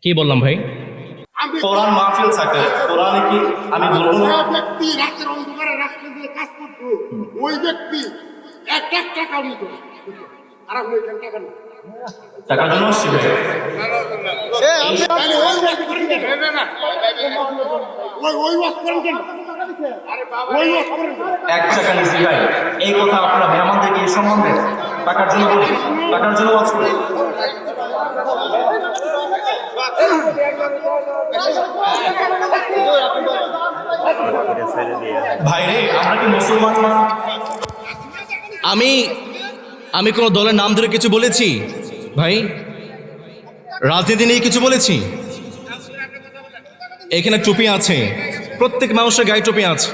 কি বললাম ভাই? কোরআন মাহফিল থাকে, কোরআনে কি আমি বলবো না? ব্যক্তি রাতের অন্ধকারে রাস্তা দিয়ে কাজ করতো, ওই ব্যক্তি এক টাকা নিত, আর আপনি টাকা নেই। টাকার জন্য আসছি ভাই। এক টাকা নিচ্ছি ভাই, এই কথা আপনারা মেহমানদেরকে এই সম্বন্ধে টাকার জন্য বলি, টাকার জন্য ওয়াজ করি। ভাই রে, আমরা কি মুসলমান না? আমি কোনো দলের নাম ধরে কিছু বলেছি ভাই? রাজনীতি নিয়ে কিছু বলেছি? এখানে টুপি আছে, প্রত্যেক মানুষের গায়ে টুপি আছে।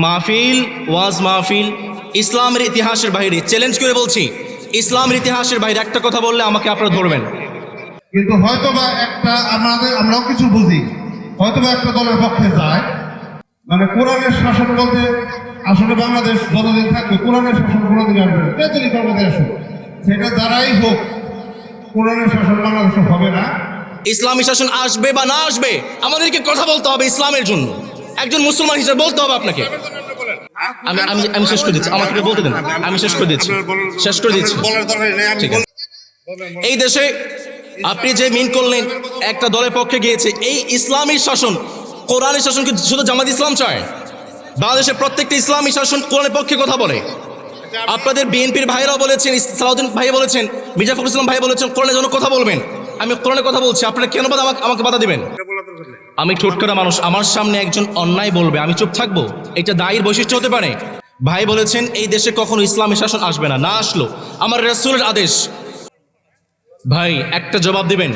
মাহফিল, ওয়াজ মাহফিল ইসলামের ইতিহাসের বাইরে, চ্যালেঞ্জ করে বলছি, ইসলামের ইতিহাসের বাইরে একটা কথা বললে আমাকে আপনারা ধরবেন। কিন্তু হয়তোবা আমরাও কিছু বুঝি, হয়তোবা একটা দলের পক্ষে যায়, মানে কোরআনের শাসন বলতে আসলে বাংলাদেশ যতদিন থাকবে কোরআনের শাসন কোনোদিন আসবে না, যতদিন বাংলাদেশ হোক, সেটা দ্বারাই হোক কোরআনের শাসন বাংলাদেশে হবে না। ইসলামী শাসন আসবে বা না আসবে, আমাদেরকে কথা বলতে হবে ইসলামের জন্য। একজন মুসলমান হিসেবে বলতে হবে আপনাকে। আমি শেষ করে দিচ্ছি, আমাকে বলতে দেন, আমি শেষ করে দিচ্ছি। ঠিক আছে। এই দেশে আপনি যে মিন করলেন একটা দলের পক্ষে গিয়েছে, এই ইসলামী শাসন, কোরআনের শাসনকে শুধু জামাত ইসলাম চায়? বাংলাদেশের প্রত্যেকটা ইসলামী শাসন কোরআনের পক্ষে কথা বলে। আপনাদের বিএনপির ভাইরাও বলেছেন, সালাউদ্দিন ভাই বলেছেন, মির্জা ফখরুল ইসলাম ভাই বলেছেন কোরআনের জন্য কথা বলবেন। আমি কোরআনের কথা বলছি, আপনারা কেন আমাকে বাধা দিবেন? আমি ঠোঁটকাটা মানুষ, আমার সামনে একজন অন্যায় বলবে আমি চুপ থাকবো? এটা দায়ীর বৈশিষ্ট্য হতে পারে? ভাই বলেছেন এই দেশে কখনো ইসলামী শাসন আসবে না, না আসলো, আমার রাসূলের আদেশ। ভাই একটা জবাব দিবেন।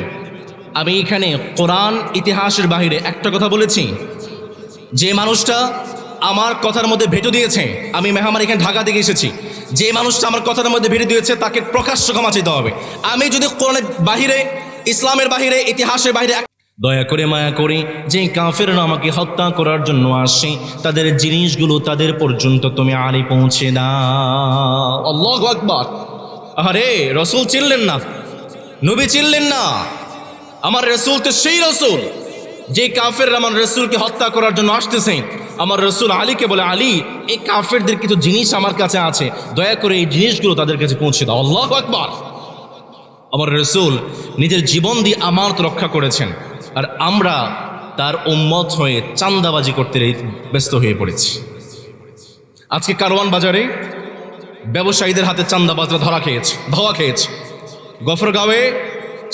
আমি এখানে কোরআন ইতিহাসের বাহিরে একটা কথা বলেছি? যে মানুষটা আমার কথার মধ্যে ভেটো দিয়েছে, আমি মেহমান এখানে ঢাকা থেকে এসেছি, যে মানুষটা আমার কথার মধ্যে ভেটো দিয়েছে তাকে প্রকাশ্য ক্ষমা চাইতে হবে। আমি যদি কোরআনের বাহিরে, ইসলামের বাহিরে, ইতিহাসের বাহিরে, দয়া করে মায়া করে যে কাফেররা আমাকে হত্যা করার জন্য আসে, তাদের জিনিসগুলো তাদের পর্যন্ত তুমি আলী পৌঁছে দাও। আল্লাহু আকবার। আরে রসুল চিনলেন না, নবী চিনলেন না? আমার রসুল তো সেই রসুল যে কাফেররা আমার রসুলকে হত্যা করার জন্য আসতেছে। আমার রসুল আলীকে বলে, আলী এই কাফেরদের কিছু জিনিস আমার কাছে আছে, দয়া করে এই জিনিসগুলো তাদের কাছে পৌঁছে দাও। আল্লাহু আকবার। আমার রসুল নিজের জীবন দিয়ে আমানত রক্ষা করেছেন, আর আমরা তার উম্মত হয়ে চান্দাবাজি করতে ব্যস্ত হয়ে পড়েছি। আজকে কারওয়ান বাজারে ব্যবসায়ীদের হাতে চান্দাবাজরা ধাওয়া খেয়েছে। গফরগাঁওয়ে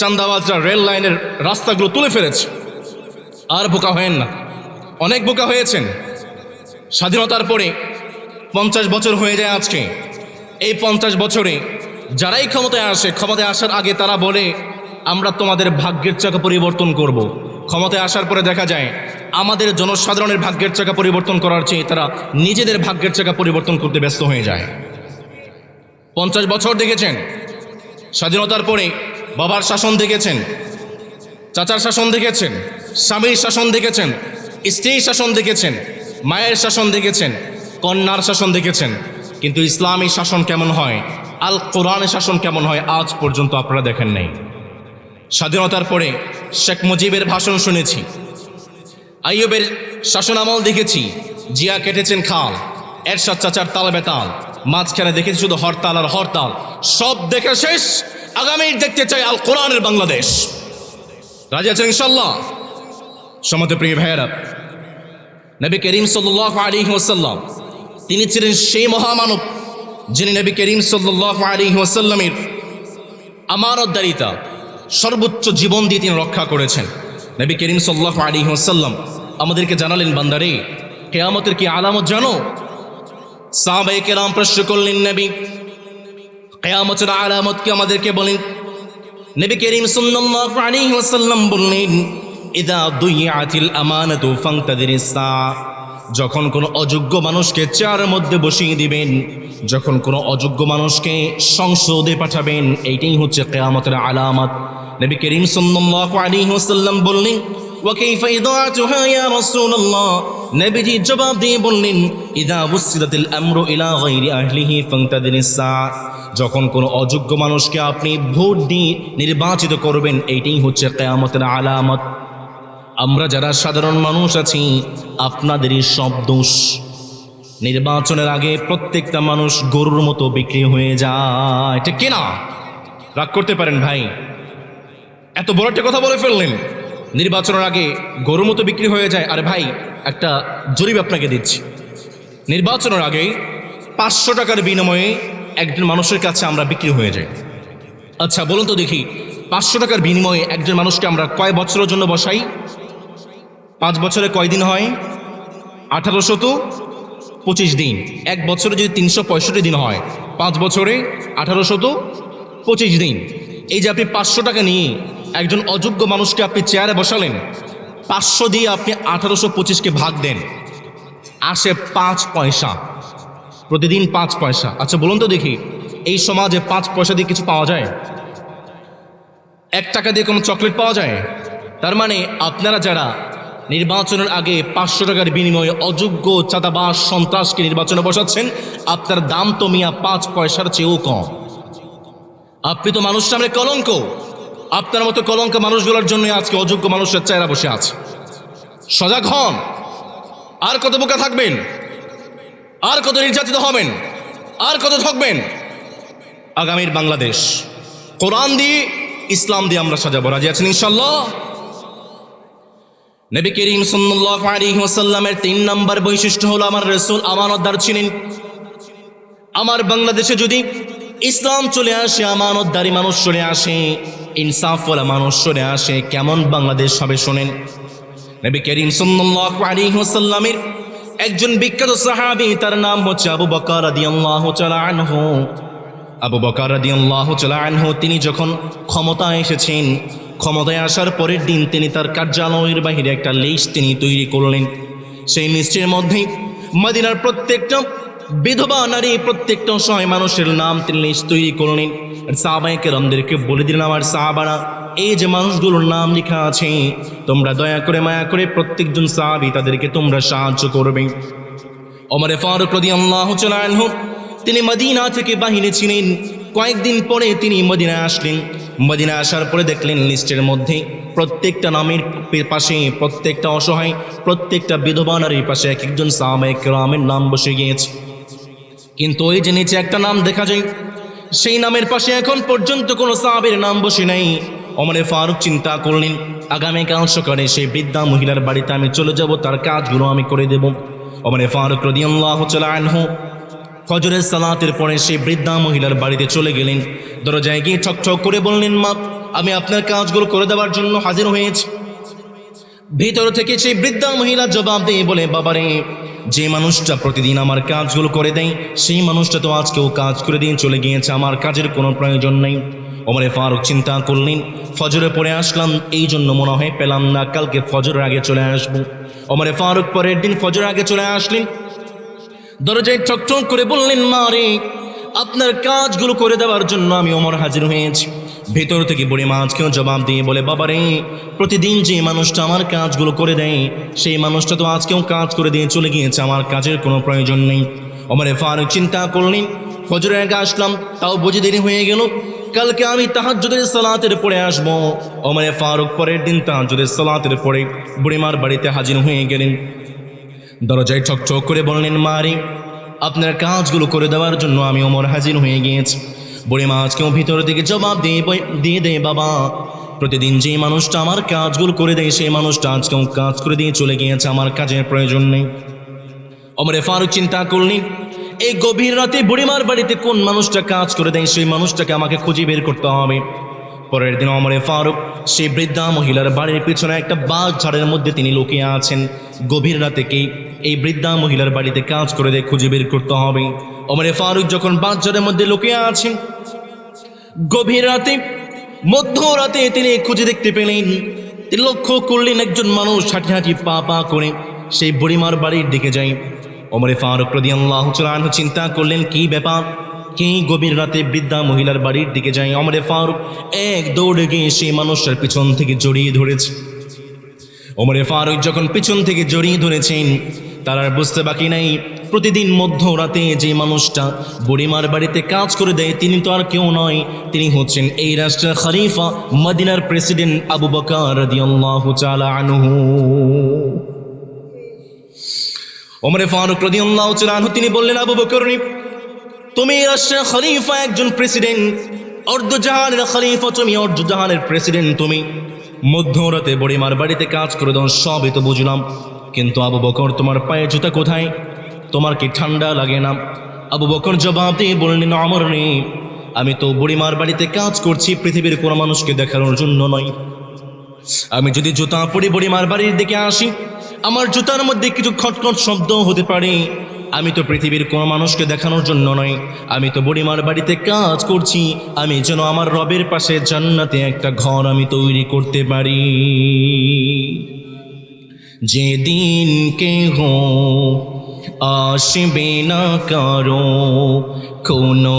চান্দাবাজরা রেল লাইনের রাস্তাগুলো তুলে ফেলেছে। আর বোকা হয়েন না, অনেক বোকা হয়েছেন। স্বাধীনতার পরে 50 বছর হয়ে যায় আজকে। এই 50 বছরে যারাই ক্ষমতায় আসে, ক্ষমতায় আসার আগে তারা বলে আমরা তোমাদের ভাগ্যের চাকা পরিবর্তন করব। ক্ষমতায় আসার পরে দেখা যায় আমাদের জনসাধারণের ভাগ্যের চাকা পরিবর্তন করার চেয়ে তারা নিজেদের ভাগ্যের চাকা পরিবর্তন করতে ব্যস্ত হয়ে যায়। 50 বছর দেখেছেন। স্বাধীনতার পরে বাবার শাসন দেখেছেন, চাচার শাসন দেখেছেন, স্বামীর শাসন দেখেছেন, স্ত্রীর শাসন দেখেছেন, মায়ের শাসন দেখেছেন, কন্যার শাসন দেখেছেন, কিন্তু ইসলামী শাসন কেমন হয়, আল কোরআনের শাসন কেমন হয় আজ পর্যন্ত আপনারা দেখেন নাই। স্বাধীনতার পরে শেখ মুজিবের ভাষণ শুনেছি, আইয়ুবের শাসন আমল দেখেছি, জিয়া কেটেছেন খাল, এরশাদ চাচার তাল বেতাল, মাঝখানে দেখেছি শুধু হরতাল আর হরতাল। সব দেখে শেষ, আগামী দেখতে চাই আল কোরআনের বাংলাদেশ। রাজি আছেন ইনশাল্লাহ? সম্মানিত প্রিয় ভাইয়েরা, নবী করিম সাল্লাল্লাহু আলাইহি ওয়াসাল্লাম তিনি ছিলেন সেই মহামানব যিনি নবী করিম সাল্লাল্লাহু আলাইহি ওয়াসাল্লামের আমানতদারিতা সর্বোচ্চ জীবন দিয়ে তিনি রক্ষা করেছেন। নবী করিম সাল্লাল্লাহু আলাইহি ওয়াসাল্লাম আমাদেরকে জানালেন, বান্দারে কিয়ামতের কি আলামত জানো? সাহাবায়ে কেরাম প্রশ্ন করলেন, নবী কিয়ামতের আলামত কি আমাদেরকে বলেন। নবী করিম সাল্লাল্লাহু আলাইহি ওয়াসাল্লাম বললেন, ইযা দুইয়াতিল আমানাতু ফান্তাদিরিস সাআ। যখন কোনো অযোগ্য মানুষকে চেয়ারের মধ্যে বসিয়ে দিবেন, যখন কোনো অযোগ্য মানুষকে সংসদে পাঠাবেন, এইটাই হচ্ছে কিয়ামতের আলামত। নবী করিম সাল্লাল্লাহু আলাইহি ওয়াসাল্লাম বললেন, ওয়া কাইফা ইদাআতুহা ইয়া রাসূলুল্লাহ। নবীজি জবাব দিয়ে বললেন, ইযা বুসিরাতিল আমরু ইলা গায়রি আহলিহি ফান্তাদিরিস সাআ। যখন কোনো অযোগ্য মানুষকে আপনি ভোট দিয়ে নির্বাচিত করবেন, এইটাই হচ্ছে কিয়ামতের আলামত। আমরা যারা সাধারণ মানুষ আছি আপনাদেরই সব দোষ। নির্বাচনের আগে প্রত্যেকটা মানুষ গরুর মতো বিক্রি হয়ে যায়, ঠিক কিনা? রাগ করতে পারেন ভাই, এত বড় একটা কথা বলে ফেললেন। নির্বাচনের আগে গরুর মতো বিক্রি হয়ে যায়। আরে ভাই, একটা জরিপ আপনাকে দিচ্ছি। নির্বাচনের আগে 500 টাকার বিনিময়ে একজন মানুষের কাছে আমরা বিক্রি হয়ে যাই। আচ্ছা বলুন তো দেখি, 500 টাকার বিনিময়ে একজন মানুষকে আমরা কয় বছরের জন্য বসাই? 5 বছরে কয় দিন হয়? 1825 দিন। এক বছরে যদি 365 দিন হয়, 5 বছরে 1825 দিন। এই যে আপনি 500 টাকা নিয়ে একজন অযোগ্য মানুষকে আপনি চেয়ারে বসালেন, 500 দিয়ে আপনি 1825কে ভাগ দেন, আসে 5 পয়সা, প্রতিদিন 5 পয়সা। আচ্ছা বলুন তো দেখি, এই সমাজে 5 পয়সা দিয়ে কিছু পাওয়া যায়? 1 টাকা দিয়ে কোনো চকলেট পাওয়া যায়? তার মানে আপনারা যারা নির্বাচনের আগে 500 টাকার বিনিময়ে অযোগ্য চাঁদাবাজ সন্ত্রাসকে নির্বাচনে বসাচ্ছেন, আপনার দাম তো মিয়া 5 পয়সার চেয়েও কম। আপনি তো মানুষ সামনে কলঙ্ক। আপনার মতো কলঙ্ক মানুষগুলোর জন্য আজকে অযোগ্য মানুষের চেহারা বসে আছে। সজাগ হন। আর কত বোকা থাকবেন? আর কত নির্যাতিত হবেন? আর কত থাকবেন? আগামীর বাংলাদেশ কোরআন দিয়ে, ইসলাম দিয়ে আমরা সাজাবো। রাজি আছেন ইনশাআল্লাহ? নবী করিম সাল্লাল্লাহু আলাইহি ওয়াসাল্লামের 3 নম্বর বৈশিষ্ট্য হলো আমার রাসূল আমানতদার ছিলেন। আমার বাংলাদেশে যদি ইসলাম চলে আসে, আমানতদারি মানুষ চলে আসে, ইনসাফওয়ালা মানুষ চলে আসে, কেমন বাংলাদেশ হবে শোনেন। নবী করিম সাল্লাল্লাহু আলাইহি ওয়াসাল্লামের একজন বিখ্যাত সাহাবী, তার নাম হচ্ছে আবু বকর রাদিয়াল্লাহু তাআলা আনহু। আবু বকর রাদিয়াল্লাহু তাআলা আনহু তিনি যখন ক্ষমতায় এসেছেন, ক্ষমতায় আসার পরের দিন তিনি তার কার্যালয়ের বাহিরে একটা লিস্ট তিনি তৈরি করলেন। সেই লিস্টের মধ্যে মদিনার প্রত্যেকটা বিধবা নারী, প্রত্যেকটা অসহায় মানুষের নাম তিনি লিস্ট তৈরি করলেন। আর সাহাবায়ে কেরামদেরকে বলে দিলেন, আমার সাহাবারা, এই যে মানুষগুলোর নাম লেখা আছে, তোমরা দয়া করে মায়া করে প্রত্যেকজন সাহাবী তাদেরকে তোমরা সাহায্য করবে। ওমর ফারুক রাদিয়াল্লাহু তাআলা আনহু তিনি মদিনা থেকে বাহিরে ছিলেন। কয়েকদিন পরে তিনি মদিনায় আসলেন। মদিনা আসার পরে দেখলেন লিস্টের মধ্যে প্রত্যেকটা নামের পাশে, প্রত্যেকটা অসহায়, প্রত্যেকটা বিধবা নারীর পাশে এক একজন সাহাবায়ে কেরামের নাম বসে গিয়েছে। কিন্তু ওই যে নিচে একটা নাম দেখা যায়, সেই নামের পাশে এখন পর্যন্ত কোনো সাহাবীর নাম বসে নাই। ওমর ফারুক চিন্তা করলেন, আগামীকাল সকালে সেই বৃদ্ধা মহিলার বাড়িতে আমি চলে যাব, তার কাজগুলো আমি করে দেব। ওমর ফারুক রাদিয়াল্লাহু তাআলা আনহু ফজরের সালাতের পরে সেই বৃদ্ধা মহিলার বাড়িতে চলে গেলেন। দরজায় গিয়ে ঠক ঠক করে বললেন, মা, আমি আপনার কাজগুলো করে দেওয়ার জন্য হাজির হয়েছি। ভিতর থেকে সেই বৃদ্ধা মহিলা জবাব দিয়ে বলে, বাবারে, যে মানুষটা প্রতিদিন আমার কাজগুলো করে দেয়, সেই মানুষটা তো আজকেও কাজ করে দিয়ে চলে গিয়েছে, আমার কাজের কোনো প্রয়োজন নেই। ওমর ফারুক চিন্তা করলেন, ফজরে পরে আসলাম, এই জন্য মনে হয় পেলাম না, কালকে ফজরের আগে চলে আসবো। ওমর ফারুক পরের দিন ফজরের আগে চলে আসলেন। দরজায় ঠক ঠক করে বললেন, মা রে, আপনার কাজগুলো করে দেওয়ার জন্য আমি ওমর হাজির হয়েছি। ভেতর থেকে বুড়ি মা আজকেও জবাব দিয়ে বলে, বাবারে, প্রতিদিন যে মানুষটা আমার কাজগুলো করে দেয়, সেই মানুষটা তো আজকেও কাজ করে দিয়ে চলে গিয়েছে, আমার কাজের কোনো প্রয়োজন নেই। ওমর ফারুক চিন্তা করলেন, ফজরের আগে আসলাম, তাও বুঝে দেরি হয়ে গেল, কালকে আমি তাহাজ্জুদের সালাতের পরে আসবো। ওমর ফারুক পরের দিন তাহাজ্জুদের সালাতের পরে বুড়িমার বাড়িতে হাজির হয়ে গেলেন। দরজায় ঠক ঠক করে বললেন, মা রে, আপনার কাজগুলো করে দেওয়ার জন্য আমি ওমর হাজির হয়ে গিয়েছি। বুড়িমা আজকেও ভিতর দিকে জবাব দিয়ে দেয়, বাবা, প্রতিদিন যে মানুষটা আমার কাজগুলো করে দেয়, সেই মানুষটা আজকেও কাজ করে দিয়ে চলে গিয়েছে, আমার কাজের প্রয়োজন নেই। ওমর ফারুক চিন্তা করলেন, এই গভীর রাতে বুড়িমার বাড়িতে কোন মানুষটা কাজ করে দেয়, সেই মানুষটাকে আমাকে খুঁজে বের করতে হবে। পরের দিন ওমর ফারুক সেই বৃদ্ধা মহিলার বাড়ির পিছনে একটা বাঁশ ঝাড়ের মধ্যে তিনি লুকিয়ে আছেন। গভীর রাতে কি এই বৃদ্ধা মহিলার বাড়িতে কাজ করে দেয়, খুঁজে বের করতে হবে। ওমর ফারুক যখন বাঁশ ঝাড়ের মধ্যে লুকিয়ে আছেন, গভীর রাতে, মধ্যরাতে তিনি খুঁজে দেখতে পেলেন, তিনি লক্ষ্য করলেন একজন মানুষ হাঁটি হাঁটি পা পা করে সেই বুড়িমার বাড়ির দিকে যায়। ওমর ফারুক রাদিয়াল্লাহু তাআলা আনহু চিন্তা করলেন, কি ব্যাপার, কে গভীর রাতে বৃদ্ধা মহিলার বাড়ির দিকে যায়? ওমর ফারুক এক দৌড়ে গিয়ে সেই মানুষটার পিছন থেকে জড়িয়ে ধরেছে। ওমর ফারুক যখন পিছন থেকে জড়িয়ে ধরেছেন, তার আর বুঝতে বাকি নাই প্রতিদিন মধ্যরাতে যে মানুষটা বুড়িমার বাড়িতে কাজ করে দেয় তিনি তো আর কেউ নয়, তিনি হচ্ছেন এই রাষ্ট্রের খলিফা মদিনার প্রেসিডেন্ট আবু বকর রাদিয়াল্লাহু তাআলা আনহু। ওমর ফারুক রাদিয়াল্লাহু তাআলা আনহু তিনি বললেন, আবু বকর তুমি এই রাষ্ট্রের খলিফা, একজন প্রেসিডেন্ট, অর্ধজাহানের খলিফা তুমি, অর্ধজাহানের প্রেসিডেন্ট তুমি, মধ্যরাতে বুড়িমার বাড়িতে কাজ করে দাও, সবই তো বুঝলাম, কিন্তু আবু বকর তোমার পায়ে জুতা কোথায়? তোমার কি ঠান্ডা লাগে না? আবু বকর জবাব দিয়ে বললেন, ওমর আমি তো বুড়িমার বাড়িতে কাজ করছি পৃথিবীর কোনো মানুষকে দেখানোর জন্য নয়। আমি যদি জুতা পরে বুড়িমার বাড়ির দিকে আসি, আমার জুতার মধ্যে কিছু খটখট শব্দ হতে পারে, আমি তো পৃথিবীর কোনো মানুষকে দেখানোর জন্য নয়, আমি তো বুড়িমার বাড়িতে কাজ করছি আমি যেন আমার রবের পাশে জান্নাতে একটা ঘর আমি তৈরি করতে পারি। যেদিন কেহ আসবে না কারো কোনো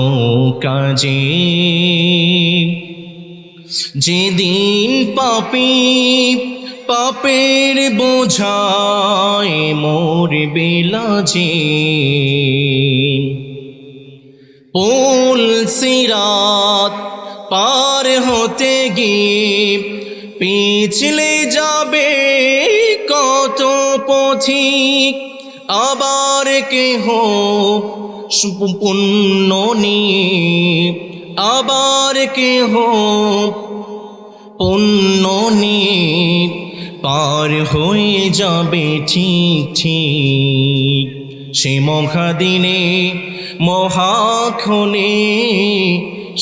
কাজে, যেদিন পাপের বোঝায় মরবে লাজে, পুল সিরাত পার হতে গিয়ে পিছলে যাবে কত পথিক, আবার কেহ পুণ্য নিয়ে, আবার কেহ পুণ্য নিয়ে পার হয়ে যাবে ঠিক ঠিক। সে মহাদিনে মহাক্ষণে,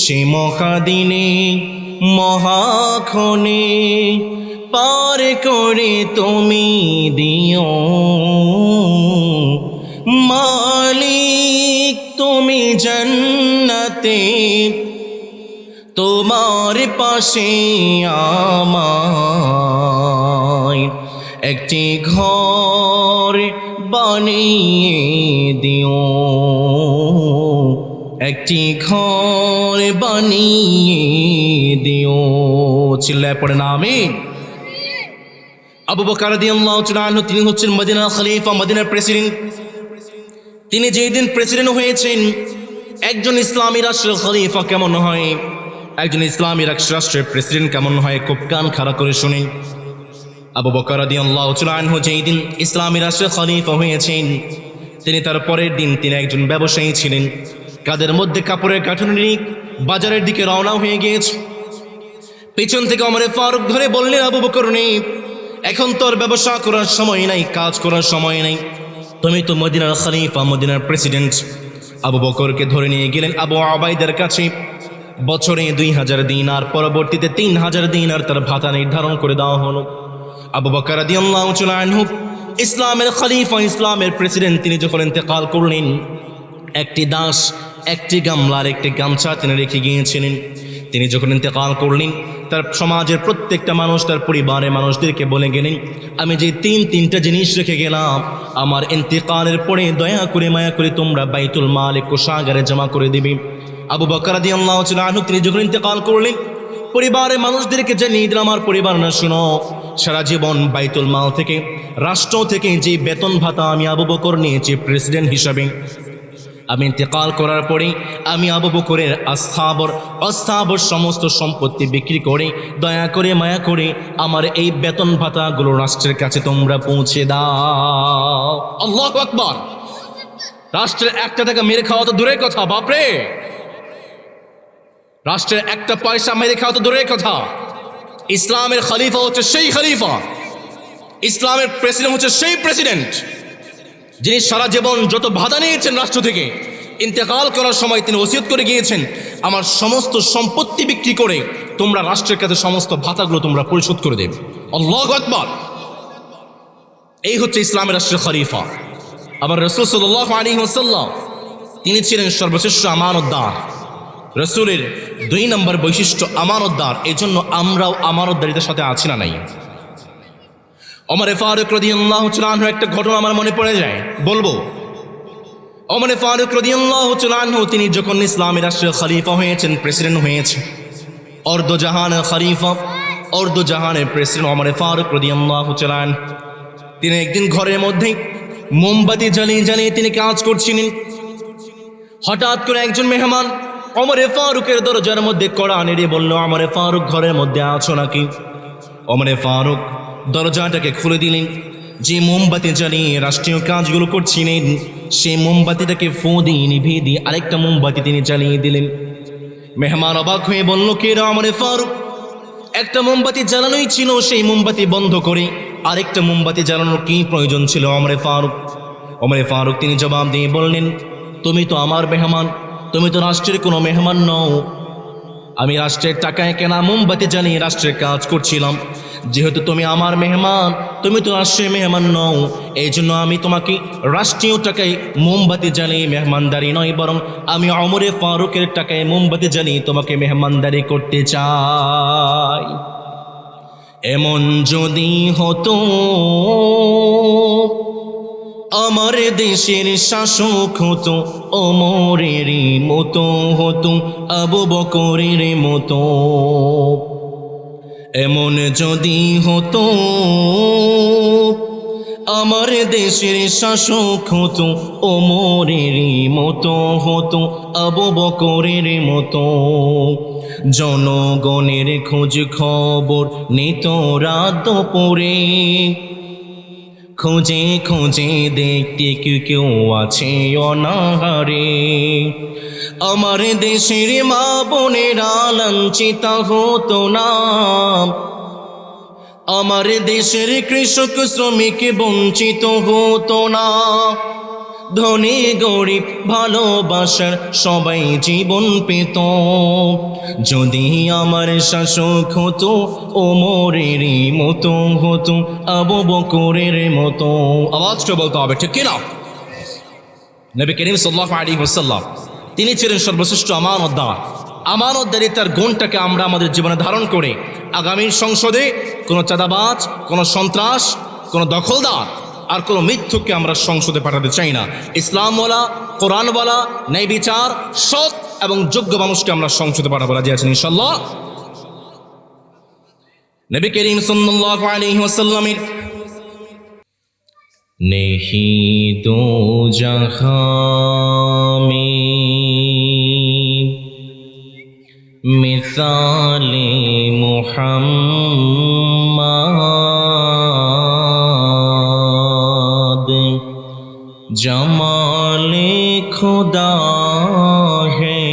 সে মহাদিনে মহাক্ষণে পার করে তুমি দিও মালিক তুমি জান্নাতে, তোমার পাশে আমায় একটি ঘর বানিয়ে দিও, একটি ঘর বানিয়ে দিও। চিল্লায় পড়ে না আমিন। আবু বকর রাদিয়াল্লাহু তাআলা আনহু তিনি হচ্ছেন মদিনার খলিফা, মদিনার প্রেসিডেন্ট। তিনি যেই দিন প্রেসিডেন্ট হয়েছেন, একজন ইসলামী রাষ্ট্রের খলিফা কেমন হয়, একজন ইসলামী রাষ্ট্রের প্রেসিডেন্ট কেমন হয়, খুব কান খাড়া করে শুনেন। আবু বকর রাদিয়াল্লাহু তাআলা আনহু যেই দিন ইসলামী রাষ্ট্রের খলিফা হয়েছেন, তিনি তার পরের দিন তিনি একজন ব্যবসায়ী ছিলেন। কাদের মধ্যে কাপড়ের কাঠুন নিয়ে বাজারের দিকে রওনা হয়ে গিয়েছে। পেছন থেকে ওমর ফারুক ধরে বললেন, আবু বকর এখন তোর ব্যবসা করার সময় নাই, কাজ করার সময় নাই, তুমি তো মদিনার খলিফা, মদিনার প্রেসিডেন্ট। আবু বকরকে ধরে নিয়ে গেলেন আবু উবাইদার কাছে। বছরে 2000 দিনার, পরবর্তীতে 3000 দিনার তার ভাতা নির্ধারণ করে দেওয়া হলো। আবু বকর রাদিয়াল্লাহু তাআলা আনহু ইসলামের খলিফা, ইসলামের প্রেসিডেন্ট, তিনি যখন ইন্তেকাল করলেন, একটি দাস, একটি গামলার একটি গামছা তিনি রেখে গিয়েছিলেন। তিনি যখন ইন্তেকাল করলেন, তার সমাজের প্রত্যেকটা মানুষ, তার পরিবারের মানুষদেরকে বলে গেলেন, আমি যে তিনটা জিনিস রেখে গেলাম, আমার ইন্তেকালের পরে দয়া করে মায়া করে তোমরা বাইতুল মাল কোষাগারে জমা করে দিবে। আবু বকর রাদিয়াল্লাহু তাআলা আনহু তিনি যখন ইন্তেকাল করলেন, পরিবারের মানুষদেরকে জানিয়ে দিলাম, আমার পরিবার না শুনো, সারা জীবন বাইতুল মাল থেকে, রাষ্ট্র থেকে যে বেতন ভাতা আমি আবু বকর নিয়েছি প্রেসিডেন্ট হিসাবে, আমি ইন্তেকাল করার পরে আমি আবু বকরের অস্থাবর সমস্ত সম্পত্তি বিক্রি করে দয়া করে মায়া করে আমার এই বেতন ভাতাগুলো রাষ্ট্রের কাছে তোমরা পৌঁছে দাও। আল্লাহু আকবার। রাষ্ট্রের একটা টাকা মেরে খাওয়া তো দূরের কথা, বাপরে, রাষ্ট্রের একটা পয়সা মেরে খাওয়া তো দূরের কথা, ইসলামের খলিফা হচ্ছে সেই খলিফা, ইসলামের প্রেসিডেন্ট হচ্ছে সেই প্রেসিডেন্ট, যিনি সারা জীবন যত ভাতা নিয়েছেন রাষ্ট্র থেকে, ইন্তেকাল করার সময় তিনি ওসিয়ত করে গিয়েছেন, আমার সমস্ত সম্পত্তি বিক্রি করে তোমরা রাষ্ট্রের কাছে সমস্ত ভাতাগুলো তোমরা পরিশোধ করে দেবে। আল্লাহু আকবার। এই হচ্ছে ইসলামের রাষ্ট্রের খলিফা। আবার রাসূল সাল্লাল্লাহু আলাইহি ওয়াসাল্লাম তিনি ছিলেন সর্বশ্রেষ্ঠ আমানতদার। রাসূলের 2 নম্বর বৈশিষ্ট্য আমানতদার। এই জন্য আমরাও আমানতদারিতার সাথে আছি না নাই? ওমর ফারুক রাদিয়াল্লাহু তাআলা আনহু একটা ঘটনা আমার মনে পড়ে যায়, বলবো। ওমর ফারুক রাদিয়াল্লাহু তাআলা আনহু তিনি যখন ইসলামী রাষ্ট্রের খলিফা হয়েছেন, প্রেসিডেন্ট হয়েছে, অর্ধজাহানের খলিফা, অর্ধজাহানের প্রেসিডেন্ট ওমর ফারুক রাদিয়াল্লাহু তাআলা আনহু, তিনি একদিন ঘরের মধ্যে মোমবাতি জ্বালিয়ে জ্বালিয়ে তিনি কাজ করছিলেন। হঠাৎ করে একজন মেহমান ওমরে ফারুকের দরজার মধ্যে কড়া নেড়ে বলল, ওমরে ফারুক ঘরের মধ্যে আছো নাকি? ওমরে ফারুক দরজাটাকে খুলে দিলেন। যে মোমবাতি জ্বালিয়ে রাষ্ট্রীয় কাজগুলো করছিলেন সেই মোমবাতিটাকে ফু দিয়ে নিভিয়ে দিয়ে আরেকটা মোমবাতি তিনি জ্বালিয়ে দিলেন। মেহমান অবাক হয়ে বলল, কে রে ওমরে ফারুক? একটা মোমবাতি জ্বালানোই ছিল, সেই মোমবাতি বন্ধ করে আরেকটা মোমবাতি জ্বালানোর কি প্রয়োজন ছিল ওমরে ফারুক? ওমরে ফারুক তিনি জবাব দিয়ে বললেন, তুমি তো আমার মেহমান, তুমি তো রাষ্ট্রের কোনো মেহমান নও। আমি রাষ্ট্রের টাকায় কেনা মোমবাতি জ্বালিয়ে রাষ্ট্রের কাজ করছিলাম। যেহেতু তুমি আমার মেহমান, তুমি তো রাষ্ট্রের মেহমান নও, এই জন্য আমি তোমাকে রাষ্ট্রীয় টাকায় মোমবাতি জ্বালিয়ে মেহমানদারি নয়, বরং আমি ওমরে ফারুকের টাকায় মোমবাতি জ্বালিয়ে তোমাকে মেহমানদারি করতে চাই। এমন যদি হতো আমার দেশের শাসক হতো ওমরেরই মতো, হতো আবু বকরের মতো। এমন যদি হতো আমার দেশের শাসক হতো ওমরেরই মতো, হতো আবু বকরের মতো। জনগণের খোঁজ খবর নিত রাত পরে, খোঁজে খোঁজে দেখতে কেউ আছে অনাহারে। আমার দেশের মা বোনেরা লাঞ্ছিত হতো না, আমার দেশের কৃষক শ্রমিক বঞ্চিত হতো না। ধনী গরিব ভালোবাসার সবাই জীবন পেত, যদি আমার শাসক হতো ওমরেরই মতো, হতো আবু বকরের মতো। আওয়াজ করে বলতে হবে, ঠিক কিনা? নবী করিম সাল্লাল্লাহু আলাইহি ওয়াসাল্লাম তিনি ছিলেন সর্বশ্রেষ্ঠ আমানতদার। আমানতদারিতার গুণটাকে আমরা আমাদের জীবনে ধারণ করে আগামী সংসদে কোনো চাঁদাবাজ, কোনো সন্ত্রাস, কোনো দখলদার আর কোনো মিথ্যুককে আমরা সংসদে পাঠাতে চাই না। ইসলামওয়ালা, কোরআনওয়ালা, ন্যায় বিচার, সৎ এবং যোগ্য মানুষকে আমরা সংসদে পাঠাবো। রাজি আছেন ইনশাআল্লাহ? নবী করিম সাল্লাল্লাহু আলাইহি ওয়াসাল্লামের নেহি দো জাহাঁ মে মিসালে মুহাম্মদ, जमाले खुदा है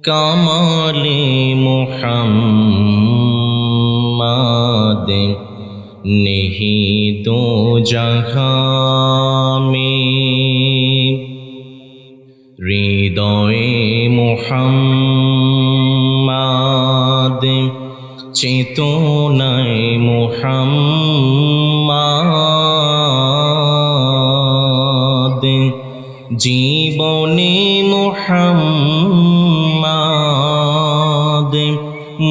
कमाले मुहम्मद, नहीं दो जहां में হৃদয় মুহাম্মদ, চেতনায় মুহাম্মদ, জীবনে মুহাম্মদ,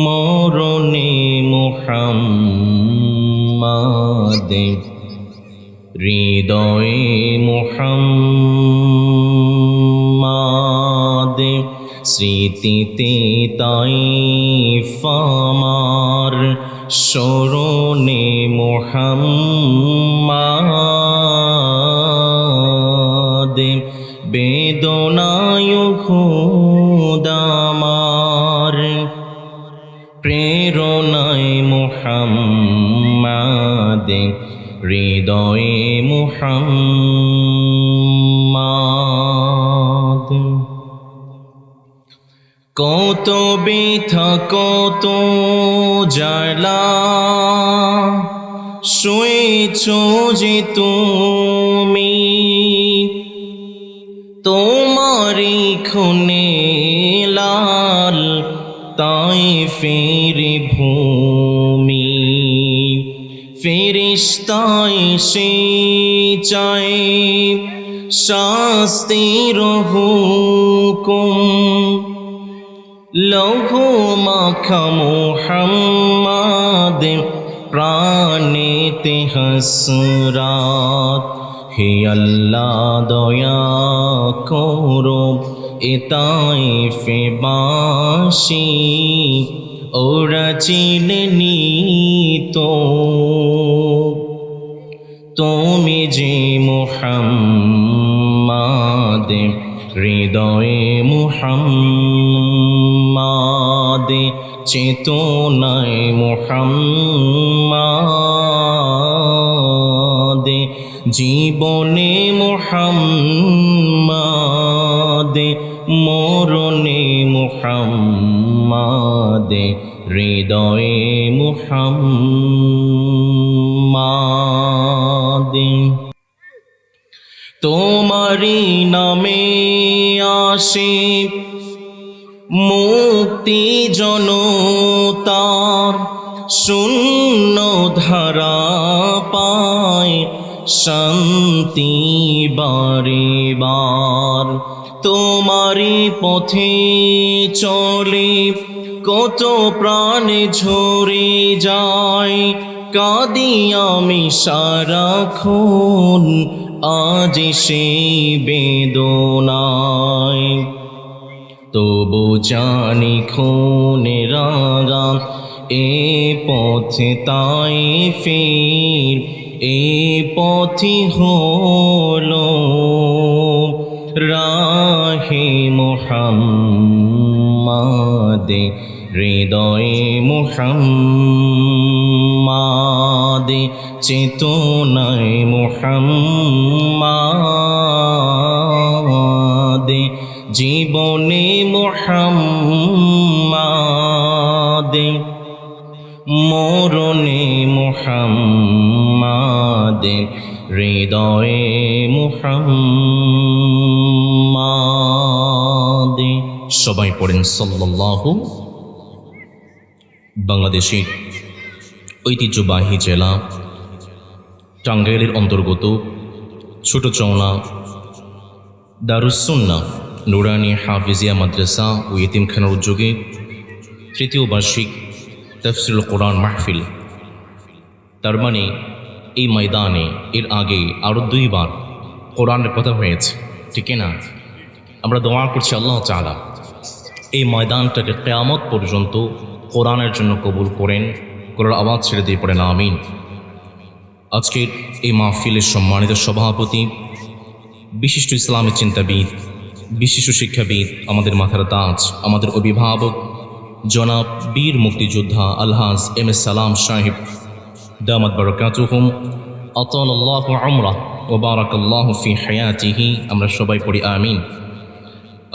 মরণে মুহাম্মদ, হৃদয়ে মুহাম্মদ, স্মৃতিতে তাইফ আমার, স্মরণে মুহাম্মদ, বেদনায় উহুদ আমার, প্রেরণায় মুহাম্মদ, হৃদয়ে মুহাম্মদ। কত ব্যথা কত জ্বালা সয়েছ যে তুমি, তোমারি খুনে লাল তাইফের ভূমি, ফেরেশতায় সে চায় শাস্তির হুকুম, লৌহ মাখা মুহাম্মদ, প্রাণেতে হাসরাত, হে আল্লাহ দয়া করো এ তাইফে বাসী, ওরা চিনেনি তো তুমি যে মুহাম্মাদ হৃদয়ে মুহাম্মাদ চেতনায় মুহাম্মাদ জীবনে মুহাম্মাদ মরণে মুহাম্মাদ হৃদয়ে মুহাম্মাদ তোমারি নামে আসে মুক্তি জনতার শূন্য ধারা পায় শান্তি বারেবার তোমারি পথে চলে কত প্রাণে ঝরে যায় কাঁদি আমি সারাক্ষণ আজ সেই বেদনায় তবু জানি খুনে রাগা এ পথে তাই ফির এ পথি হলো রাহে মুহাম্মাদ হৃদয়ে মুহাম্মাদ চেতনায় মুহাম্মাদ জীবনে মুহাম্মাদ মরণে মুহাম্মাদ হৃদয়ে মুহাম্মাদ। সবাই পড়েন সাল্লাল্লাহু। বাংলাদেশের ঐতিহ্যবাহী জেলা টাঙ্গাইলের অন্তর্গত ছোট চৌনা দারুস সুন্নাহ নুরানি হাফিজিয়া মাদ্রাসা ও ইতিমখানার উদ্যোগে তৃতীয় বার্ষিক তাফসীরুল কোরআন মাহফিল, তার মানে এই ময়দানে এর আগে আরও 2 বার কোরআনের কথা হয়েছে, ঠিক না? আমরা দোয়া করছি আল্লাহ তাআলা এই ময়দানটাকে কিয়ামত পর্যন্ত কোরআনের জন্য কবুল করেন। কোরআন আওয়াজ ছেড়ে দিয়ে পড়েন আমিন। আজকের এই মাহফিলের সম্মানিত সভাপতি, বিশিষ্ট ইসলামী চিন্তাবিদ, বিশিষ্ট শিক্ষাবিদ, আমাদের মাথার তাজ, আমাদের অভিভাবক জনাব বীর মুক্তিযোদ্ধা আলহাজ এম.এস. সালাম সাহেব দামাত বারাকাতুহুম আতালাল্লাহু উমরাহ ওয়া বারাকাল্লাহু ফি হায়াতিহি। আমরা সবাই পড়ি আমিন।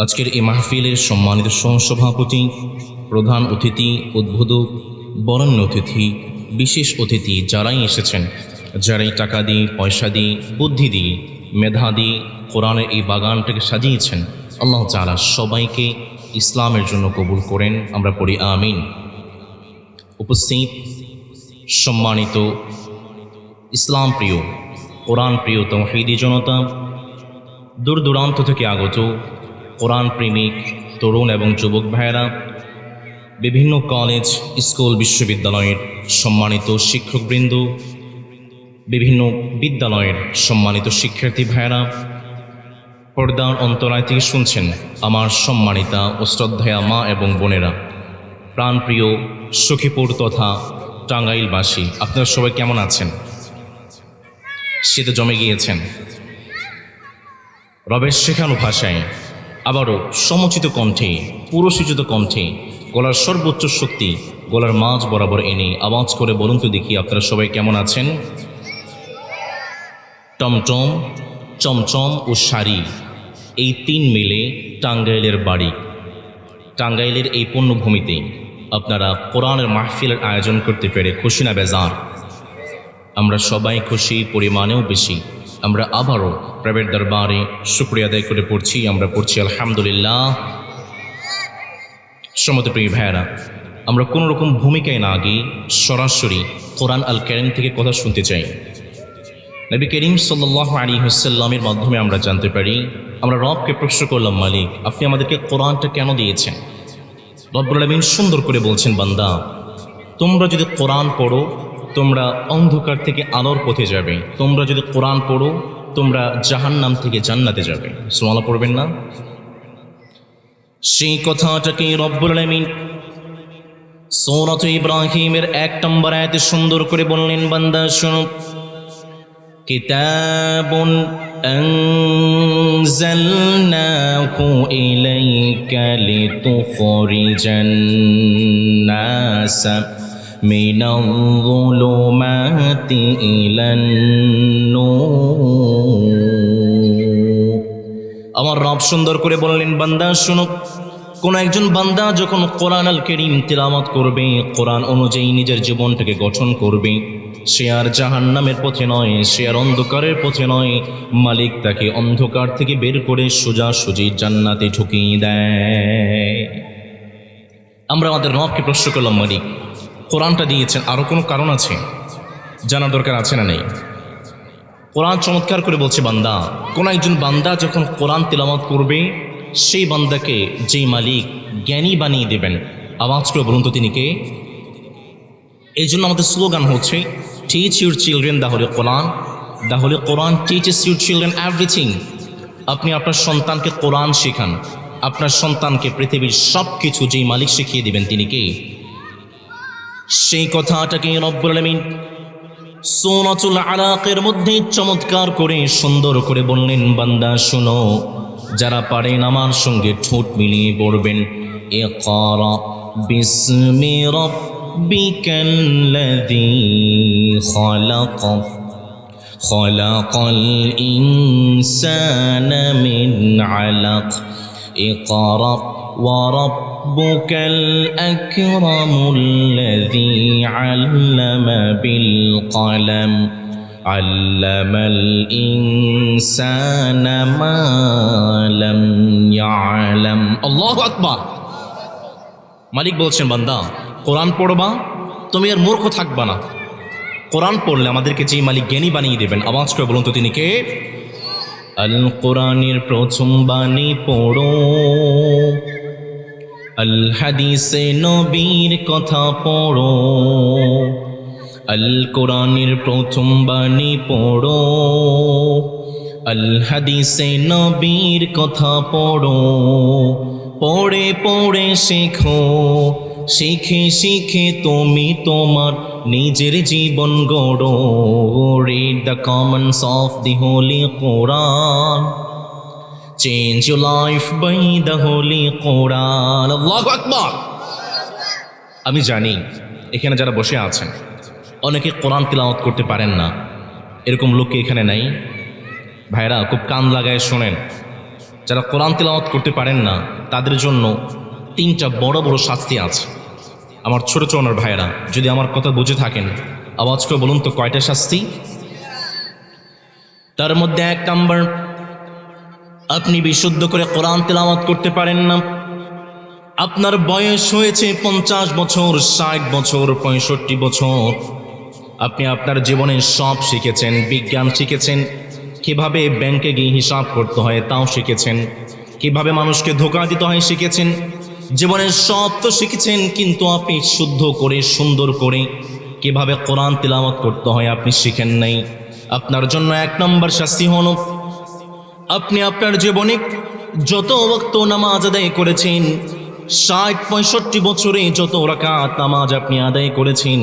আজকের এই মাহফিলের সম্মানিত সহসভাপতি, প্রধান অতিথি, উদ্বোধক, বরেণ্য অতিথি, বিশেষ অতিথি যারাই এসেছেন, যারাই টাকা দিয়ে, পয়সা দিয়ে, বুদ্ধি দিয়ে, মেধা দিয়ে কোরআনের এই বাগানটাকে সাজিয়েছেন, আল্লাহ তাআলা সবাইকে ইসলামের জন্য কবুল করেন। আমরা পড়ি আমিন। উপস্থিত সম্মানিত ইসলাম প্রিয়, কোরআন প্রিয় তাওহীদি জনতা, দূর দূরান্ত থেকে আগত কোরআন প্রেমিক তরুণ এবং যুবক ভাইয়েরা, বিভিন্ন কলেজ, স্কুল, বিশ্ববিদ্যালয়ের সম্মানিত শিক্ষকবৃন্দ, বিভিন্ন বিদ্যালয়ের সম্মানিত শিক্ষার্থী ভাইয়েরা, পর্দার অন্তরায় থেকে শুনছেন আমার সম্মানিতা ও শ্রদ্ধায়া মা এবং বোনেরা, প্রাণপ্রিয় সখীপুর তথা টাঙ্গাইলবাসী, আপনারা সবাই কেমন আছেন? শীতে জমে গিয়েছেন? রবের শেখানো ভাষায় আবারও সমুচিত কণ্ঠে, পুরসূচিত কণ্ঠে, গলার সর্বোচ্চ শক্তি গলার মাঝ বরাবর এনে আওয়াজ করে বলুন তো দেখি আপনারা সবাই কেমন আছেন? টমটম, চমচম ও শাড়ি, এই 3 মিলে টাঙ্গাইলের বাড়ি। টাঙ্গাইলের এই পূর্ণভূমিতে আপনারা কোরআনের মাহফিলের আয়োজন করতে পেরে খুশি না বেজার? আমরা সবাই খুশি, পরিমাণেও বেশি। আমরা আবারও প্রাইভেট দরবারে শুকরিয়া আদায় করে পড়ছি, আমরা পড়ছি আলহামদুলিল্লাহ। সমতপ্রিয় ভাইয়েরা, আমরা কোনো রকম ভূমিকায় না গিয়ে সরাসরি কোরআন আল কারীম থেকে কথা শুনতে চাই। নবী করিম সাল্লাল্লাহু আলাইহি ওয়াসাল্লামের মাধ্যমে আমরা জানতে পারি, আমরা রবকে প্রশ্ন করলাম, মালিক আপনি আমাদেরকে কোরআনটা কেন দিয়েছেন? রব্বুল আলামিন সুন্দর করে বলছেন, বান্দা তোমরা যদি কোরআন পড়ো তোমরা অন্ধকার থেকে আলোর পথে যাবে, তোমরা যদি কোরআন পড়ো তোমরা জাহান্নাম থেকে জান্নাতে যাবে। সুবহানাল্লাহ পড়বেন না? সেই কথাটাকে রব্বুল আলামিন সূরাত ইব্রাহিমের 1 নম্বর আয়াতে সুন্দর করে বললেন, বান্দা শোনো, কিতাবুন আনজালনাহু ইলাইকা লিতুখরিজান নাসা মিনাল যুলুমাতি ইলান নূর। আমার রব সুন্দর করে বললেন, বান্দা শুনো, কোন একজন বান্দা যখন কোরআন আল কারীম তিলাওয়াত করবে, কোরআন অনুযায়ী নিজের জীবনটাকে গঠন করবে, সে আর জাহান্নামের পথে নয়, সে আর অন্ধকারের পথে নয়, মালিক তাকে অন্ধকার থেকে বের করে সোজাসুজি জান্নাতে ঢুকিয়ে দেয়। আমরা আমাদের রবকে প্রশ্ন করলাম, মালিক কোরআনটা দিয়েছেন, আরো কোনো কারণ আছে? জানার দরকার আছে না নেই? কোরআন চমৎকার করে বলছে, বান্দা, কোন একজন বান্দা যখন কোরআন তিলাওয়াত করবে, সেই বান্দাকে যেই মালিক জ্ঞানী বানিয়ে দেবেন, আওয়াজ করে বলুন তো তিনি কে? এই জন্য আমাদের স্লোগান হচ্ছে, teach your children the Holi Quran, the Holi Quran teaches your children everything. আপনি আপনার সন্তানকে কোরআন শেখান, আপনার সন্তানকে পৃথিবীর সব কিছু যেই মালিক শিখিয়ে দিবেন তিনি কে? সেই কথাটাকে রব্বুল আলামিন সূরাতুল আলাকের মধ্যে চমৎকার করে সুন্দর করে বললেন, বান্দা শুনো, যারা পারেন আমার সঙ্গে ঠোঁট মিলিয়ে পড়বেন, ইকরা বিসমি রাব্বিকাল্লাযী খালাক, খালাকাল ইনসানা মিন আলাক, ইকরা ওয়া রাব্বুকাল আকরামুল্লাযী আল্লামা বিল কলম, আল্লামাল ইনসানা মা লাম ইয়ালাম। আল্লাহু আকবার। মালিক বলছেন, বান্দা কোরআন পড়বা, তুমি আর মূর্খ থাকবা না। কোরআন পড়লে আমাদেরকে যে মালিক জ্ঞানী বানিয়ে দেবেন, আওয়াজ করে বলুন তো তিনি কে? আল কোরআনের প্রথম বাণী পড়ো, আল হাদিসে নবীর কথা পড়ো, আল কোরআনের প্রথম বাণী পড়ো, আল হাদিসে নবীর কথা পড়ো, পড়ে পড়ে শেখো, শিখে শিখে তুমি তোমার নিজের জীবন গড়ো। Read the comments of the Holy Quran, change your life by the Holy Quran. Allahu Akbar. আমি জানি এখানে যারা বসে আছেন অনেকে কোরআন তিলাওয়াত করতে পারেন না, এরকম লোক কি এখানে নাই? ভাইরা খুব কান লাগায় শোনেন, যারা কোরআন তিলাওয়াত করতে পারেন না তাদের জন্য তিনটা বড় বড় শাস্তি আছে। আমার ছোট ছোট ভাইরা যদি আমার কথা বুঝে থাকেন, আওয়াজ করে বলুন তো কয়টা শাস্তি? তার মধ্যে 1 নাম্বার, আপনি বিশুদ্ধ করে কোরআন তিলাওয়াত করতে পারেন না, আপনার বয়স হয়েছে 50 বছর, 60 বছর, 65 বছর, আপনি আপনার জীবনে সব শিখেছেন, বিজ্ঞান শিখেছেন, কিভাবে ব্যাংকে গিয়ে হিসাব করতে হয় তাও শিখেছেন, কিভাবে মানুষকে ধোঁকা দিতে হয় শিখেছেন, জীবনের সব তো শিখেছেন, কিন্তু আপনি শুদ্ধ করে সুন্দর করে কিভাবে কোরআন তিলাওয়াত করতে হয় আপনি শিখেন নাই। আপনার জন্য 1 নম্বর শাস্তি হলো, আপনি আপনার জীবনে যত ওয়াক্ত নামাজ আদায় করেছেন, 60-65 বছরে যত রাকাত নামাজ আপনি আদায় করেছেন,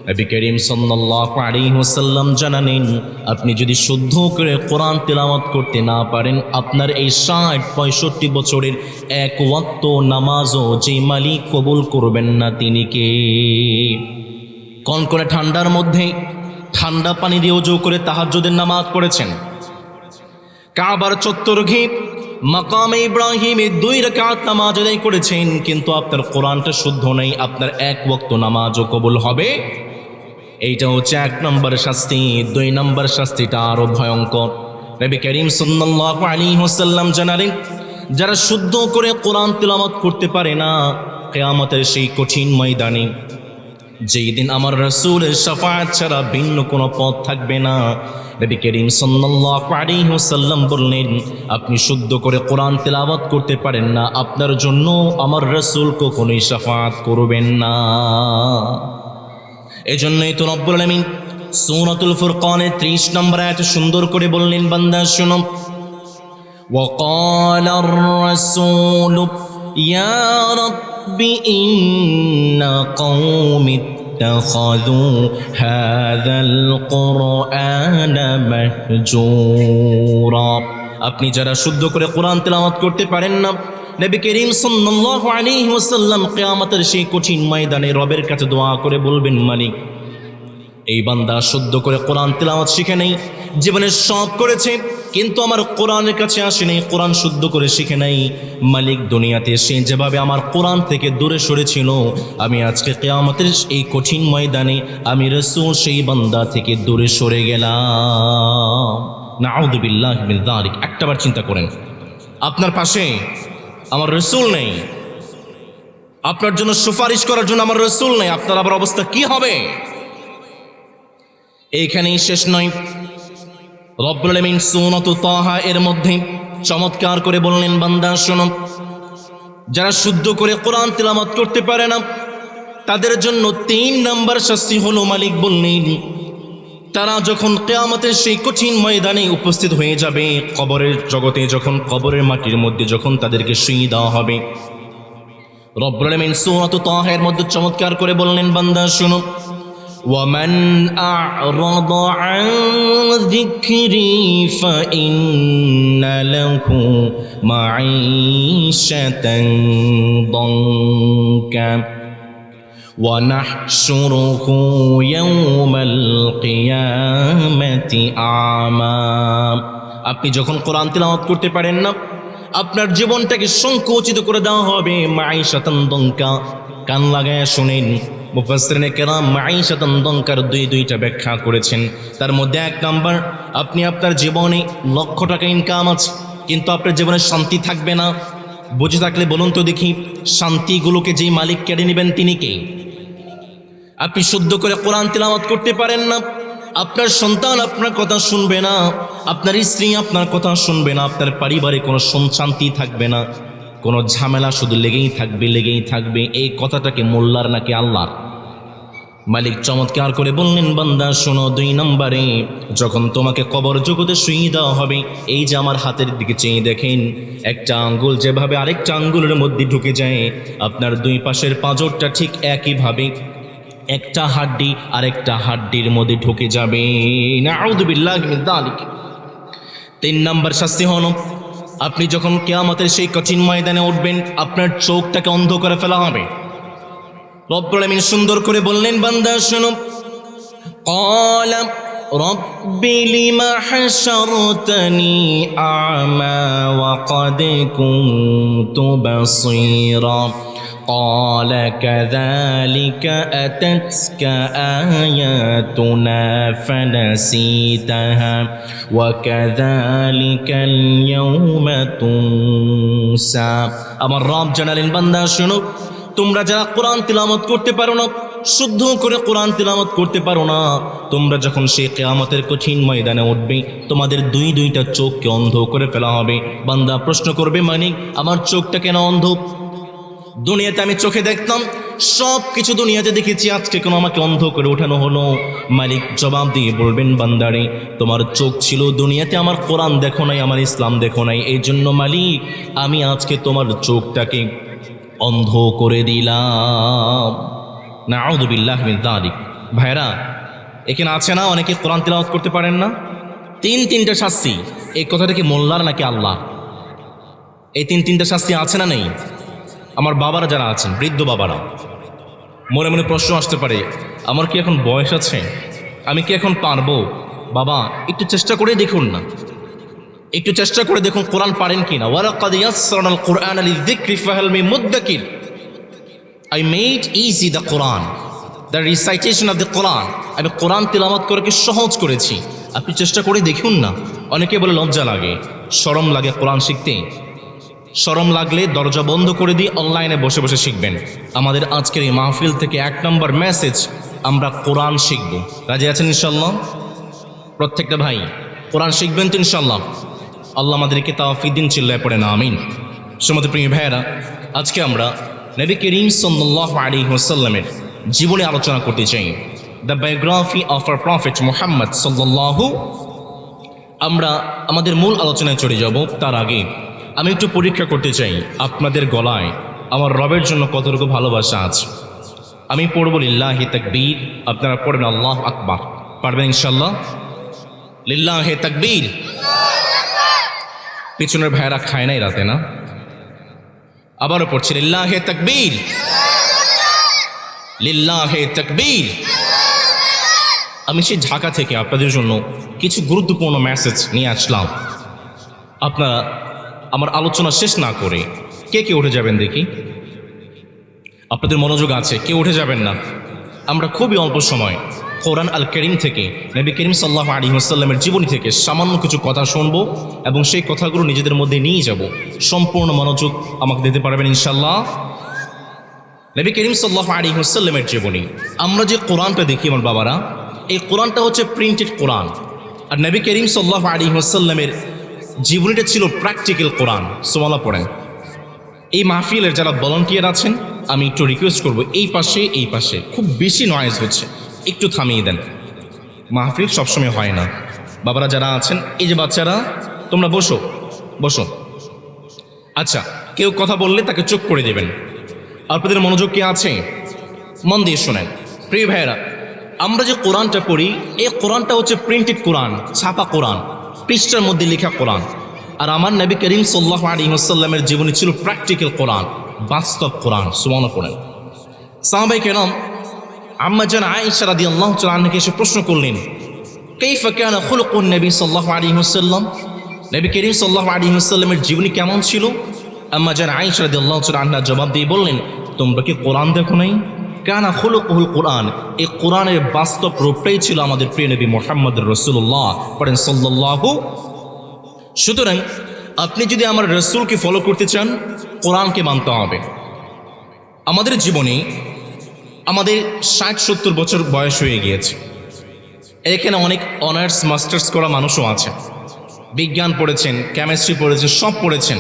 নবী করিম সাল্লাল্লাহু আলাইহি ওয়াসাল্লাম জানালেন, আপনি যদি শুদ্ধ করে কোরআন তিলাওয়াত করতে না পারেন, আপনার এই 60-65 বছরের 1 ওয়াক্ত নামাজও যে মালিক কবুল করবেন না তিনি কে? কনকনে ঠান্ডার মধ্যে ঠান্ডা পানি দিয়ে ওযু করে তাহাজ্জুদের নামাজ পড়েছেন, কাবার চত্বর ঘিরে মাকামে ইব্রাহিমে 2 রাকাত নামাজ আদায় করেছেন, কিন্তু আপনার কোরআনটা শুদ্ধ নেই, আপনার 1 ওয়াক্ত নামাজও কবুল হবে? এইটা হচ্ছে 1 নম্বর শাস্তি। 2 নম্বর শাস্তিটা আরো ভয়ঙ্কর। নবী করিম সাল্লাল্লাহু আলাইহি ওয়াসাল্লাম জানালেন, যারা শুদ্ধ করে কোরআন তিলাওয়াত করতে পারে না, কিয়ামতের সেই কঠিন ময়দানে যেই দিন আমার রাসূলের শাফাআত ছাড়া ভিন্ন কোনো পথ থাকবে না, নবী করিম সাল্লাল্লাহু আলাইহি ওয়াসাল্লাম বললেন, আপনি শুদ্ধ করে কোরআন তিলাওয়াত করতে পারেন না, আপনার জন্য আমার রাসূল কখনোই শাফাআত করবেন না। এজন্যই তো রব্বুল আলামিন সূরাতুল ফুরকানের 30 নম্বর আয়াতে সুন্দর করে বললেন, বান্দা শুনো, ওয়াকালার রাসূল ইয়া রাব্বি ইন্না কওমি اتخذوا هذا القرآن مهجورا। আপনি যারা শুদ্ধ করে কোরআন তেলাওয়াত করতে পারেন না, নবী করিম সাল্লাল্লাহু আলাইহি ওয়াসাল্লাম কিয়ামতের সেই কঠিন ময়দানে রবের কাছে দোয়া করে বলবেন, মালিক এই বান্দা শুদ্ধ করে কোরআন তেলাওয়াত শিখে নেই, জীবনে সব করেছে কিন্তু আমার কোরআনের কাছে আসে নাই, কোরআন শুদ্ধ করে শিখে নাই। মালিক দুনিয়াতে সে যেভাবে আমার কোরআন থেকে দূরে সরেছিল, আমি আজকে কিয়ামতের এই কঠিন ময়দানে আমি রাসূল সেই বান্দা থেকে দূরে সরে গেলাম। নাউযু বিল্লাহি মিন যালিক। একটাবার চিন্তা করেন, আপনার পাশে আমার রাসূল নেই, আপনার জন্য সুপারিশ করার জন্য আমার রাসূল নেই, আপনার আবার অবস্থা কি হবে? এইখানেই শেষ নয়, রব্বুল আলামিন সূরা তাহা এর মধ্যে চমৎকার করে বললেন, বান্দা শোনো, যারা শুদ্ধ করে কোরআন তেলাওয়াত করতে পারে না তাদের জন্য 3 নাম্বার শাস্তি হলো, মালিক বললেন তারা যখন কিয়ামতের সেই কঠিন ময়দানে উপস্থিত হয়ে যাবে, কবরের জগতে যখন কবরের মাটির মধ্যে যখন তাদেরকে শুইয়ে দেওয়া হবে, রব্বুল আলামিন সূরা তাহা এর মধ্যে চমৎকার করে বললেন, বান্দা শোনো, وَمَنْ أَعْرَضَ عَنْ ذِكْرِي فَإِنَّ لَهُ مَعِيشَةً ضَنكًا وَنَحْشُرُهُ يَوْمَ الْقِيَامَةِ أَعْمَى। আপনি যখন কোরআন তেলাওয়াত করতে পারেন না, আপনার জীবনটাকে সংকুচিত করে দেওয়া হবে, মাঈশাতান দঙ্কা। কান লাগায় শুনেন, মুফাসসিরিনে কেরাম মাঈশাতান দঙ্কার দুইটা ব্যাখ্যা করেছেন। তার মধ্যে 1 নাম্বার, আপনি আপনার জীবনে লক্ষ টাকা ইনকাম আছে কিন্তু আপনার জীবনে শান্তি থাকবে না। বুঝে থাকলে বলুন তো দেখি, শান্তিগুলোকে যেই মালিক কেড়ে নেবেন তিনি কে? আপনি শুদ্ধ করে কোরআন তেলাওয়াত করতে পারেন না, আপনার সন্তান আপনার কথা শুনবে না, আপনার স্ত্রী আপনার কথা শুনবে না, আপনার পারিবারিক কোনো শান্তি থাকবে না, কোনো ঝামেলা শুধু লেগেই থাকবে। এই কথাটাকে মোল্লার নাকি আল্লাহর? মালিক চমৎকার করে বললেন, বান্দা শোনো, 2 নম্বরে যখন তোমাকে কবর জগতে শুইয়ে দেওয়া হবে, এই যে আমার হাতের দিকে চেয়ে দেখেন, একটা আঙ্গুল যেভাবে আরেকটা আঙ্গুলের মধ্যে ঢুকে যায়, আপনার 2 পাশের পাঁজরটা ঠিক একইভাবে একটা হাড্ডি আরেকটা হাড্ডির মধ্যে ঢুকে যাবে। নাউযু বিল্লাহি মিন যালিক। 3 নম্বর শাস্তি হলো, আপনি যখন কিয়ামতের সেই কঠিন ময়দানে উঠবেন, আপনার চোখটাকে অন্ধ করে ফেলা হবে। রব্বুল আলামিন সুন্দর করে বললেন, বান্দা শোনো, ক্বালা রব্বি লিমা হাশারতানি আ'মা ওয়া ক্বাদ কুনতু বাসীরা قال كذلك أتتك آياتنا فنسيتها وكذلك اليوم تنسى। আমার রব জানালেন, বান্দা শোনো, তোমরা যারা কোরআন তিলাওয়াত করতে পারো না, শুদ্ধ করে কোরআন তিলাওয়াত করতে পারো না, তোমরা যখন সেই কিয়ামতের কঠিন ময়দানে উঠবে, তোমাদের দুইটা চোখকে অন্ধ করে ফেলা হবে। বান্দা প্রশ্ন করবে, মানিক আমার চোখটা কেন অন্ধ? দুনিয়াতে আমি চোখে দেখতাম, সব কিছু দুনিয়াতে দেখেছি, আজকে কেন আমাকে অন্ধ করে ওঠানো হলো? মালিক জবাব দিয়ে বলবেন, বান্দারে তোমার চোখ ছিল দুনিয়াতে, আমার কোরআন দেখো নাই, আমার ইসলাম দেখো নাই, এই জন্য মালিক আমি আজকে তোমার চোখটাকে অন্ধ করে দিলাম। নাউযু বিল্লাহি মিন যালিক। ভাইরা, এখানে আছে না অনেকে কোরআন তিলাওয়াত করতে পারেন না? 3টা শাস্তি। এই কথাটা কি মোল্লার নাকি আল্লাহ? এই 3টা শাস্তি আছে না নেই? আমার বাবারা যারা আছেন, বৃদ্ধ বাবারা, মনে মনে প্রশ্ন আসতে পারে, আমার কি এখন বয়স আছে? আমি কি এখন পারবো? বাবা একটু চেষ্টা করে দেখুন না, একটু চেষ্টা করে দেখুন কোরআন পারেন কিনা। ওয়ালাকাদ ইয়াসসারনাল কুরআনা লিযিকরি ফাহাল মিন মুদ্দাকির। I made easy the Quran, the recitation of the Quran. আমি কোরআন তিলাওয়াত করে কি সহজ করেছি, আপনি চেষ্টা করে দেখুন না। অনেকে বলে লজ্জা লাগে, শরম লাগে কোরআন শিখতে। শরম লাগলে দরজা বন্ধ করে দিয়ে অনলাইনে বসে বসে শিখবেন। আমাদের আজকের এই মাহফিল থেকে 1 নম্বর মেসেজ, আমরা কোরআন শিখব। রাজি আছেন ইনশাল্লাহ? প্রত্যেকটা ভাই কোরআন শিখবেন তো ইনশাল্লাহ? আল্লাহ আমাদেরকে তাওফিক দিন, চিল্লায় পড়েন আমিন। সুমতি প্রিয় ভাইয়েরা, আজকে আমরা নবী করিম সাল্লাল্লাহু আলাইহি ওয়াসাল্লামের জীবনে আলোচনা করতে চাই, the biography of our prophet Muhammad সাল্লাল্লাহু। আমরা আমাদের মূল আলোচনায় চলে যাব, তার আগে আমি একটু পরীক্ষা করতে চাই আপনাদের গলায় আমার রবের জন্য কতটুকু ভালোবাসা আছে। আমি পড়ব লিল্লাহি তাকবীর, আপনারা পড়বেন আল্লাহু আকবার। পারবেন ইনশাআল্লাহ? লিল্লাহি তাকবীর। পিছনের ভাইরা খায় নাই রাতে না? আবারও পড়ছি লিল্লাহি তাকবীর, লিল্লাহি তাকবীর। আমি সেই ঢাকা থেকে আপনাদের জন্য কিছু গুরুত্বপূর্ণ মেসেজ নিয়ে আসলাম। আপনারা আমার আলোচনা শেষ না করে কে কে উঠে যাবেন দেখি? আপনাদের মনোযোগ আছে, কেউ উঠে যাবেন না। আমরা খুবই অল্প সময় কোরআন আল করিম থেকে, নবী করিম সাল্লাল্লাহু আলাইহি ওয়াসাল্লামের জীবনী থেকে সামান্য কিছু কথা শুনবো এবং সেই কথাগুলো নিজেদের মধ্যে নিয়ে যাব। সম্পূর্ণ মনোযোগ আমাকে দিতে পারবেন ইনশাআল্লাহ? নবী করিম সাল্লাল্লাহু আলাইহি ওয়াসাল্লামের জীবনী, আমরা যে কোরআনটা দেখি আমার বাবারা, এই কোরআনটা হচ্ছে প্রিন্টেড কোরআন, আর নবী করিম সাল্লাল্লাহু আলাইহি ওয়াসাল্লামের জীবনীটা ছিল প্র্যাকটিক্যাল কোরআন। সুবহানাল্লাহ পড়েন। এই মাহফিলের যারা ভলান্টিয়ার আছেন, আমি একটু রিকোয়েস্ট করবো, এই পাশে খুব বেশি নয়েজ হচ্ছে, একটু থামিয়ে দেন। মাহফিল সবসময় হয় না। বাবারা যারা আছেন, এই যে বাচ্চারা, তোমরা বসো বসো। আচ্ছা, কেউ কথা বললে তাকে চুপ করে দেবেন। আপনাদের মনোযোগ কি আছে? মন দিয়ে শোনেন প্রিয় ভাইয়েরা, আমরা যে কোরআনটা পড়ি, এই কোরআনটা হচ্ছে প্রিন্টেড কোরআন, ছাপা কোরআন, পৃষ্ঠার মধ্যে লেখা কোরআন। আর আমার নবী করিম সাল্লাল্লাহু আলাইহি ওয়াসাল্লামের জীবনী ছিল প্র্যাকটিক্যাল কোরআন, বাস্তব কোরআন। সুবহানাল্লাহ পড়েন। সাহাবায়ে কেরাম আম্মা জান আয়েশা রাদিয়াল্লাহু তাআলা আনহাকে এসে প্রশ্ন করলেন, কাইফা কানা খুলুকুন নবী সাল্লাল্লাহু আলাইহি ওয়াসাল্লাম, নবী করিম সাল্লাল্লাহু আলাইহি ওয়াসাল্লামের জীবনী কেমন ছিল? আম্মা জান আয়েশা রাদিয়াল্লাহু তাআলা আনহা জবাব দিয়ে বললেন, তোমরা কি কোরআন দেখো নাই? কানা খুলুকুল কোরআন, এই কোরআনের বাস্তব রূপটাই ছিল আমাদের প্রিয় নবী মুহাম্মদুর রাসূলুল্লাহ পড়েন সাল্লাল্লাহু। সুতরাং আপনি যদি আমার রাসূলকে ফলো করতে চান, কোরআনকে মানতে হবে। আমাদের জীবনে আমাদের 60-70 বছর বয়স হয়ে গিয়েছে। এখানে অনেক অনার্স মাস্টার্স করা মানুষও আছে, বিজ্ঞান পড়েছেন, কেমিস্ট্রি পড়েছেন, সব পড়েছেন,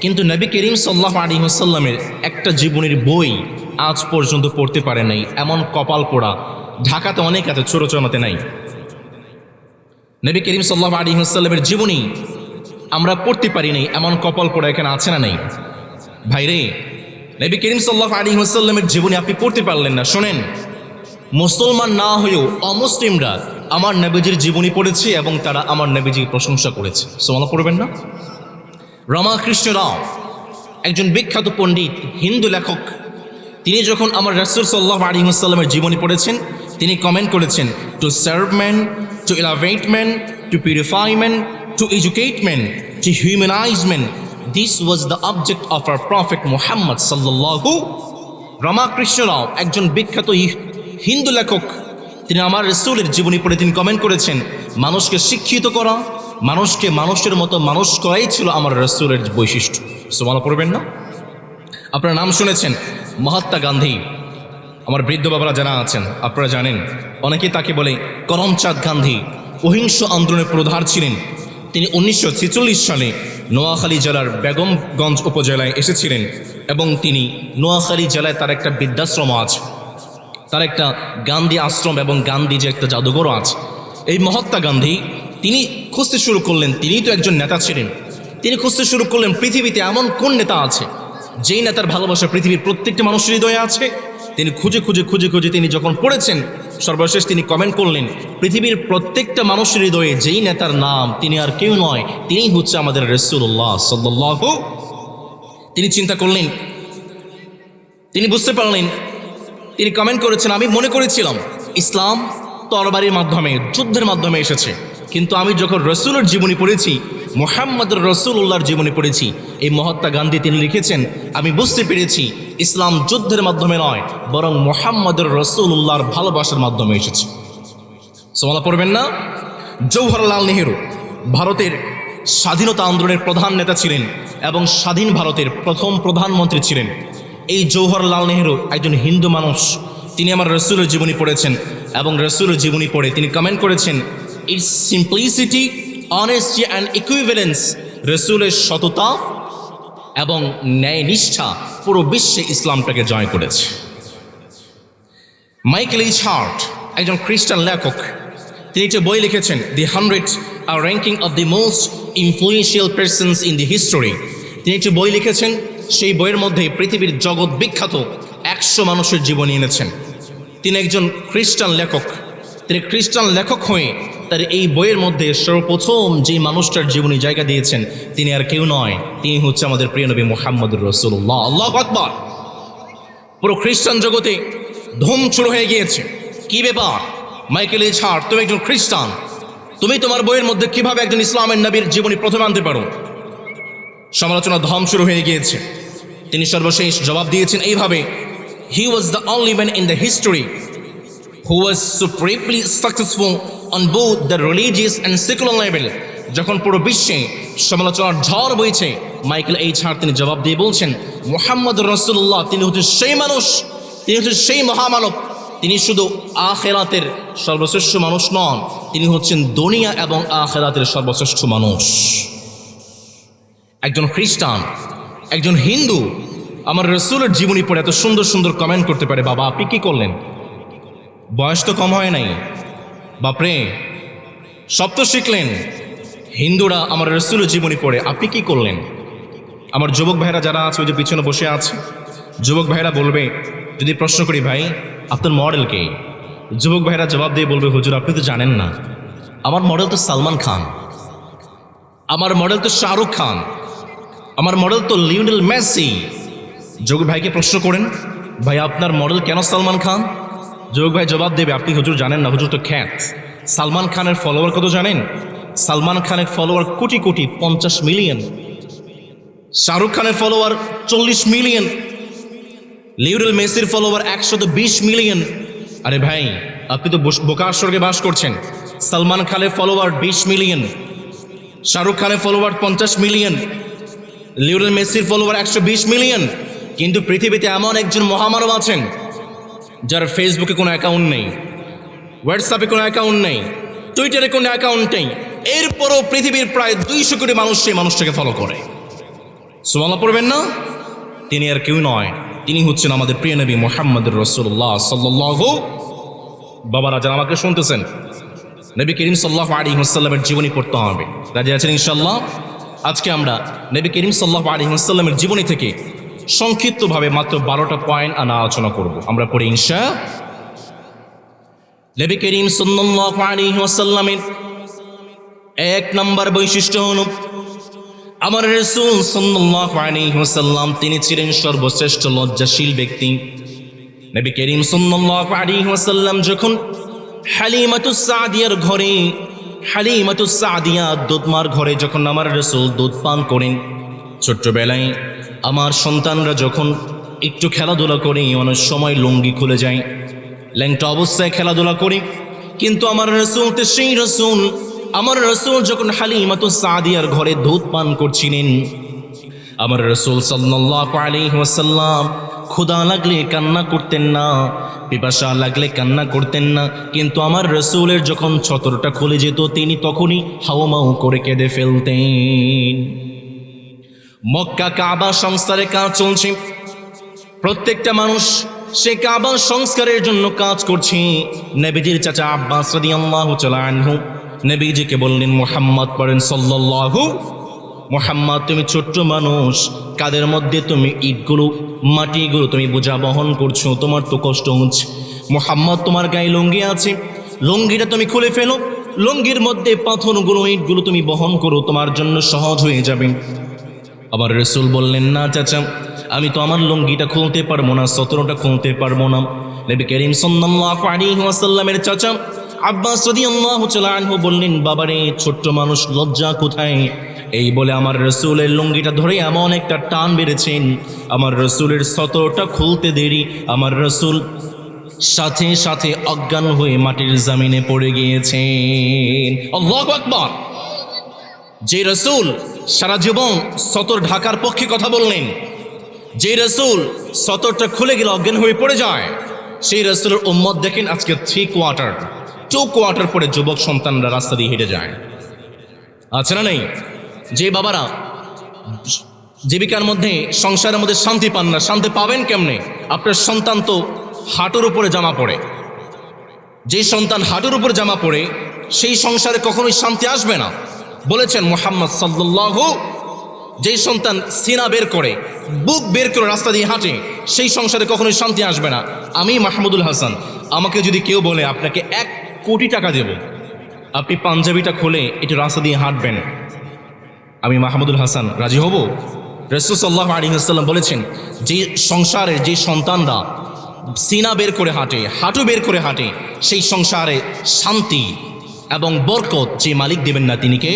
কিন্তু নবী করিম সাল্লাল্লাহু আলাইহি ওয়াসাল্লামের একটা জীবনের বই আজ পর্যন্ত পড়তে পারে নাই, এমন কপাল পোড়া ঢাকাতে অনেক আছে, ছোটচমাতে নাই। নবী করিম সাল্লাল্লাহু আলাইহি ওয়াসাল্লামের জীবনী আমরা পড়তে পারি নাই, এমন কপাল পোড়া এখানে আছে না নেই? ভাইরে, নবী করিম সাল্লাল্লাহু আলাইহি ওয়াসাল্লামের জীবনী আপনি পড়তে পারলেন না, শোনেন, মুসলমান না হয়েও অমুসলিমরা আমার নবীজির জীবনী পড়েছে এবং তারা আমার নবীজির প্রশংসা করেছে। সুবহানাল্লাহ পড়বেন না? রামকৃষ্ণ রাও একজন বিখ্যাত পণ্ডিত, হিন্দু লেখক, তিনি যখন আমার রাসূল সাল্লাল্লাহু আলাইহি ওয়াসাল্লামের জীবনী পড়েছেন, তিনি কমেন্ট করেছেন, to serve man, to elevate man, to purify man, to educate man, to humanise man, this was the object of our prophet Muhammad সাল্লাল্লাহু। রামকৃষ্ণ রাও একজন বিখ্যাত হিন্দু লেখক, তিনি আমার রাসূলের জীবনী পড়ে তিনি কমেন্ট করেছেন, মানুষকে শিক্ষিত করা, মানুষকে মানুষের মতো মানুষ করাই ছিল আমার রাসূলের বৈশিষ্ট্য। সুবহানাল্লাহ পড়বেন না? আপনারা নাম শুনেছেন মহাত্মা গান্ধী। আমার বৃদ্ধ বাবারা যারা আছেন আপনারা জানেন, অনেকেই তাকে বলে করমচাঁদ গান্ধী। অহিংস আন্দোলনের প্রধান ছিলেন তিনি। 1946 সালে নোয়াখালী জেলার বেগমগঞ্জ উপজেলায় এসেছিলেন এবং তিনি নোয়াখালী জেলায় তার একটা বৃদ্ধাশ্রম আছে, তার একটা গান্ধী আশ্রম এবং গান্ধী যে একটা জাদুঘরও আছে। এই মহাত্মা গান্ধী তিনি খুঁজতে শুরু করলেন, তিনি তো একজন নেতা ছিলেন, তিনি খুঁজতে শুরু করলেন পৃথিবীতে এমন কোন নেতা আছে যেই নেতার ভালোবাসা পৃথিবীর প্রত্যেকটা মানুষের হৃদয়ে আছে। তিনি খুঁজে খুঁজে খুঁজে খুঁজে তিনি যখন পড়েছেন, সর্বশেষ তিনি কমেন্ট করলেন, পৃথিবীর প্রত্যেকটা মানুষের হৃদয়ে যেই নেতার নাম, তিনি আর কেউ নয়, তিনিই হচ্ছে আমাদের রাসূলুল্লাহ সাল্লাল্লাহু। তিনি চিন্তা করলেন, তিনি বুঝতে পারলেন, তিনি কমেন্ট করেছেন, আমি মনে করেছিলাম ইসলাম তরবারির মাধ্যমে, যুদ্ধের মাধ্যমে এসেছে, কিন্তু আমি যখন রাসূলের জীবনী পড়েছি, মুহাম্মদুর রাসূলুল্লাহর জীবনী পড়েছি, এই মহাত্মা গান্ধী তিনি লিখেছেন, আমি বুঝতে পেরেছি ইসলাম যুদ্ধের মাধ্যমে নয়, বরং মুহাম্মদুর রাসূলুল্লাহর ভালোবাসার মাধ্যমে এসেছে। সুবহানাল্লাহ পড়বেন না? জওহরলাল নেহেরু ভারতের স্বাধীনতা আন্দোলনের প্রধান নেতা ছিলেন এবং স্বাধীন ভারতের প্রথম প্রধানমন্ত্রী ছিলেন। এই জওহরলাল নেহেরু একজন হিন্দু মানুষ, তিনি আমার রাসূলের জীবনী পড়েছেন এবং রাসূলের জীবনী পড়ে তিনি কমেন্ট করেছেন, it's simplicity, honesty and equivalence, রাসূলের সততা এবং ন্যায় নিষ্ঠা পুরো বিশ্বে ইসলামটাকে জয় করেছে। মাইকেল এইচ হার্ট একজন খ্রিস্টান লেখক, তিনি একটা বই লিখেছেন, দি 100 ranking of the most influential persons in the history. তিনি একটি বই লিখেছেন, সেই বইয়ের মধ্যে পৃথিবীর জগৎ বিখ্যাত 100 মানুষের জীবনী এনেছেন। তিনি একজন খ্রিস্টান লেখক। তিনি খ্রিস্টান লেখক হয়ে তার এই বইয়ের মধ্যে সর্বপ্রথম যে মানুষটার জীবনী জায়গা দিয়েছেন তিনি আর কেউ নয়, তিনি হচ্ছে আমাদের প্রিয় নবী মুহাম্মদুর রাসূলুল্লাহ। আল্লাহু আকবার। পুরো খ্রিস্টান জগতে ধুম শুরু হয়ে গিয়েছে। কি ব্যাপার মাইকেল এইচ হার্ট, তুমি একজন খ্রিস্টান, তুমি তোমার বইয়ের মধ্যে কিভাবে একজন ইসলামের নবীর জীবনী প্রথমে আনতে পারো? সমালোচনা ধম শুরু হয়ে গিয়েছে। তিনি সর্বশেষ জবাব দিয়েছেন এইভাবে, he was the only man in the history who was supremely successful on both the religious and secular level. যখন পুরো বিশ্বে সমালোচনার ঝড় বইছে, মাইকেল এইচ হার্ট তিনি জবাব দিয়ে বলছেন, মুহাম্মদ রাসূলুল্লাহ তিনি হচ্ছেন সেই মানুষ, তিনি হচ্ছেন সেই মহামানব, তিনি শুধু আখিরাতের সর্বশ্রেষ্ঠ মানুষ নন, তিনি হচ্ছেন দুনিয়া এবং আখিরাতের সর্বশ্রেষ্ঠ মানুষ। একজন খ্রিস্টান, একজন হিন্দু আমার রাসূলের জীবনী পড়ে এত সুন্দর সুন্দর কমেন্ট করতে পারে। বাবা আপনি কি করলেন? বয়স তো কম হয় নাই বাপরে, সব তো শিখলেন। হিন্দুরা আমার রাসূলের জীবনী পড়ে আপনি কি করলেন? আমার যুবক ভাইরা যারা আছে ওই যে পিছনে বসে আছে, যুবক ভাইরা বলবে, যদি প্রশ্ন করি ভাই আপনার মডেল কে, যুবক ভাইরা জবাব দিয়ে বলবে, হুজুর আপনি তো জানেন না, আমার মডেল তো সালমান খান, আমার মডেল তো শাহরুখ খান, আমার মডেল তো লিওনেল মেসি। যুবক ভাইকে প্রশ্ন করেন, ভাই আপনার মডেল কেন সালমান খান? যুবক ভাই জবাব দেবে, আপনি হুজুর জানেন না, হুজুর তো খ্যাত। সালমান খানের ফলোয়ার কত জানেন? সালমান খানের ফলোয়ার কোটি কোটি, 50 মিলিয়ন। শাহরুখ খানের ফলোয়ার 40 মিলিয়ন। লিওনেল মেসির ফলোয়ার 120 মিলিয়ন। আরে ভাই আপনি তো বোকার স্বর্গে বাস করছেন। সালমান খানের ফলোয়ার 20 মিলিয়ন, শাহরুখ খানের ফলোয়ার 50 মিলিয়ন, লিওনেল মেসির ফলোয়ার 120 মিলিয়ন। কিন্তু পৃথিবীতে এমন একজন মহামানব আছেন যার ফেসবুকে কোনো অ্যাকাউন্ট নেই, হোয়াটসঅ্যাপে কোনো অ্যাকাউন্ট নেই, টুইটারে কোনো অ্যাকাউন্ট নেই, এরপরও পৃথিবীর প্রায় 200 কোটি মানুষ সেই মানুষটাকে ফলো করে। সুবহানাল্লাহ পড়বেন না? তিনি আর কেউ নয়, তিনি হচ্ছেন আমাদের প্রিয় নবী মুহাম্মদুর রাসূলুল্লাহ সাল্লাল্লাহু। বাবারা যারা আমাকে শুনতেছেন, নবী করিম সাল্লাল্লাহু আলাইহি ওয়াসাল্লামের জীবনী পড়তে হবে। রাজি আছেন ইনশাআল্লাহ? আজকে আমরা নবী করিম সাল্লাল্লাহু আলাইহি ওয়াসাল্লামের জীবনী থেকে সংক্ষিপ্তভাবে মাত্র 12টা পয়েন্ট আলোচনা করব। আমরা পড়ি ইনশাআল্লাহ। নবী করিম সাল্লাল্লাহু আলাইহি ওয়াসাল্লামের এক নম্বর বৈশিষ্ট্য হলো আমার রাসূল সাল্লাল্লাহু আলাইহি ওয়াসাল্লাম তিনি ছিলেন সর্বশ্রেষ্ঠ লজ্জাশীল ব্যক্তি। নবী করিম সাল্লাল্লাহু আলাইহি ওয়াসাল্লাম যখন হালিমাতুস সাদিয়ার ঘরে, হালিমাতুস সাদিয়া দুধমার ঘরে যখন আমার রাসূল দুধ পান করেন, ছোট্টবেলায় আমার সন্তানরা যখন একটু খেলাধুলা করে অনেক সময় লুঙ্গি খুলে যায়, ল্যাংটা অবস্থায় খেলাধুলা করে, কিন্তু আমার রাসূল তো সেই রাসূল, আমার রাসূল যখন হালিমাতুস সাদিয়ার ঘরে দুধ পান করছিলেন, আমার রাসূল সাল্লাল্লাহু আলাইহি ওয়াসাল্লাম ক্ষুধা লাগলে কান্না করতেন না, পিপাসা লাগলে কান্না করতেন না, কিন্তু আমার রাসূলের যখন ছতরটা খুলে যেত তিনি তখনই হাউমাউ করে কেঁদে ফেলতেন। মক্কা কাবা সংস্কারের কাজ চলছে, প্রত্যেকটা মানুষ সে কাবা সংস্কারের জন্য কাজ করছে। নবীজির চাচা আব্বাস রাদিয়াল্লাহু তাআলা আনহু নবীজিকে বললেন, মুহাম্মদ পড়েন সাল্লাল্লাহু। মুহাম্মদ তুমি ছোট্ট মানুষ, কাদের মধ্যে তুমি ইটগুলো মাটিগুলো তুমি বোঝা বহন করছো, তোমার তো কষ্ট হচ্ছে। মুহাম্মদ তোমার গায়ে লুঙ্গি আছে, লুঙ্গিটা তুমি খুলে ফেলো, লুঙ্গির মধ্যে পাথরগুলো ইটগুলো তুমি বহন করো, তোমার জন্য সহজ হয়ে যাবে। আবার রাসূল বললেন, না চাচা আমি তো আমার লুঙ্গিটা খুলতে পারবো না, সতরটা খুলতে পারবো না। নবী করিম সাল্লাল্লাহু আলাইহি ওয়াসাল্লামের চাচা আব্বাস রাদিয়াল্লাহু তাআলা আনহু বললেন, বাবারে ছোট্ট মানুষ লজ্জা কোথায়? এই বলে আমার রাসূলের লুঙ্গিটা ধরে এমন একটা টান বেড়েছেন, আমার রাসূলের সতরটা খুলতে দেরি, আমার রাসূল সাথে সাথে অজ্ঞান হয়ে মাটির জমিনে পড়ে গিয়েছেন। আল্লাহু আকবার। যে রাসূল সারা জীবন সতর ঢাকার পক্ষে কথা বললেন, যে রাসূল সতরটা খুলে গেলে অজ্ঞান হয়ে পড়ে যায়, সেই রাসূলের উম্মত দেখেন আজকে 2 কোয়ার্টার পরে যুবক সন্তানরা রাস্তা দিয়ে হেঁটে যায়। আছে না নেই? যে বাবারা জীবিকার মধ্যে সংসারের মধ্যে শান্তি পান না, শান্তি পাবেন কেমনে? আপনার সন্তান তো হাঁটুর উপরে জামা পড়ে, যে সন্তান হাঁটুর উপরে জামা পড়ে সেই সংসারে কখনোই শান্তি আসবে না। বলেছেন মুহাম্মদ সাল্লাল্লাহু যেই সন্তান সিনা বের করে, বুক বের করে রাস্তা দিয়ে হাঁটে, সেই সংসারে কখনোই শান্তি আসবে না। আমি মাহমুদুল হাসান, আমাকে যদি কেউ বলে আপনাকে 1 কোটি টাকা দেব, আপনি পাঞ্জাবিটা খুলে একটু রাস্তা দিয়ে হাঁটবেন, আমি মাহমুদুল হাসান রাজি হব? রাসূল সাল্লাল্লাহু আলাইহি ওয়াসাল্লাম বলেছেন, যে সংসারের যে সন্তানরা সিনা বের করে হাঁটে, হাঁটু বের করে হাঁটে, সেই সংসারে শান্তি এবং বরকত যে মালিক দেবেন না, তিনি কে?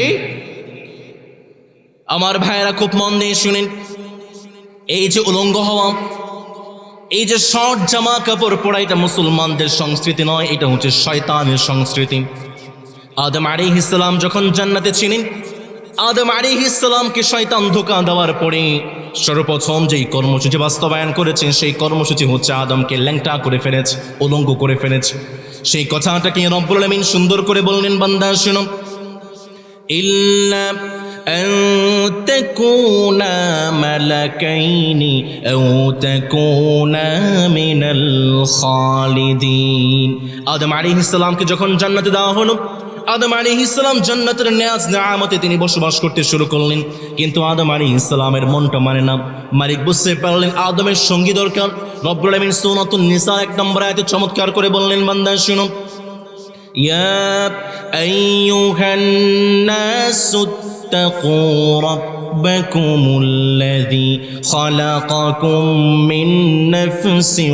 আমার ভাইয়েরা খুব মন দিয়ে শুনেন, এই যে উলঙ্গ হওয়া, এই যে শর্ট জামা কাপড় পরা, এটা মুসলমানদের সংস্কৃতি নয়, এটা হচ্ছে শয়তানের সংস্কৃতি। আদম আলাইহিস সালাম যখন জান্নাতে ছিলেন, আদম আলাইহিস সালামকে শয়তান ধোঁকা দেওয়ার পরে সর্বপ্রথম যেই কর্মসূচি বাস্তবায়ন করেছেন, সেই কর্মসূচি হচ্ছে আদমকে ল্যাংটা করে ফেলেছে, উলঙ্গ করে ফেলেছে। সেই কথাটাকে রব্বুল আলামিন সুন্দর করে বললেন, বান্দা শুনো, ইল্লা আন তাকুনা মালাকাইনি আও তাকুনা মিনাল খালিদিন। আদম আলাইহিস সালামকে যখন জান্নাতে দেওয়া হলো, আদম আলাইহিস সালাম জান্নাতের নেয়াজ নেয়ামতে তিনি বসবাস করতে শুরু করলেন, কিন্তু আদম আলাইহিস সালামের মনটা মানে না। মালিক বুঝতে পারলেন আদমের সঙ্গী দরকার। রব্বুল আলামিন সূরাতুন নিসা 1 নম্বর আয়াতে চমৎকার করে বললেন, বান্দা শুনো, ইয়া আইয়ুহান নাসু ইত্তাকু রাব্বাকুমুল্লাযী খালাকাকুম মিন নাফসিন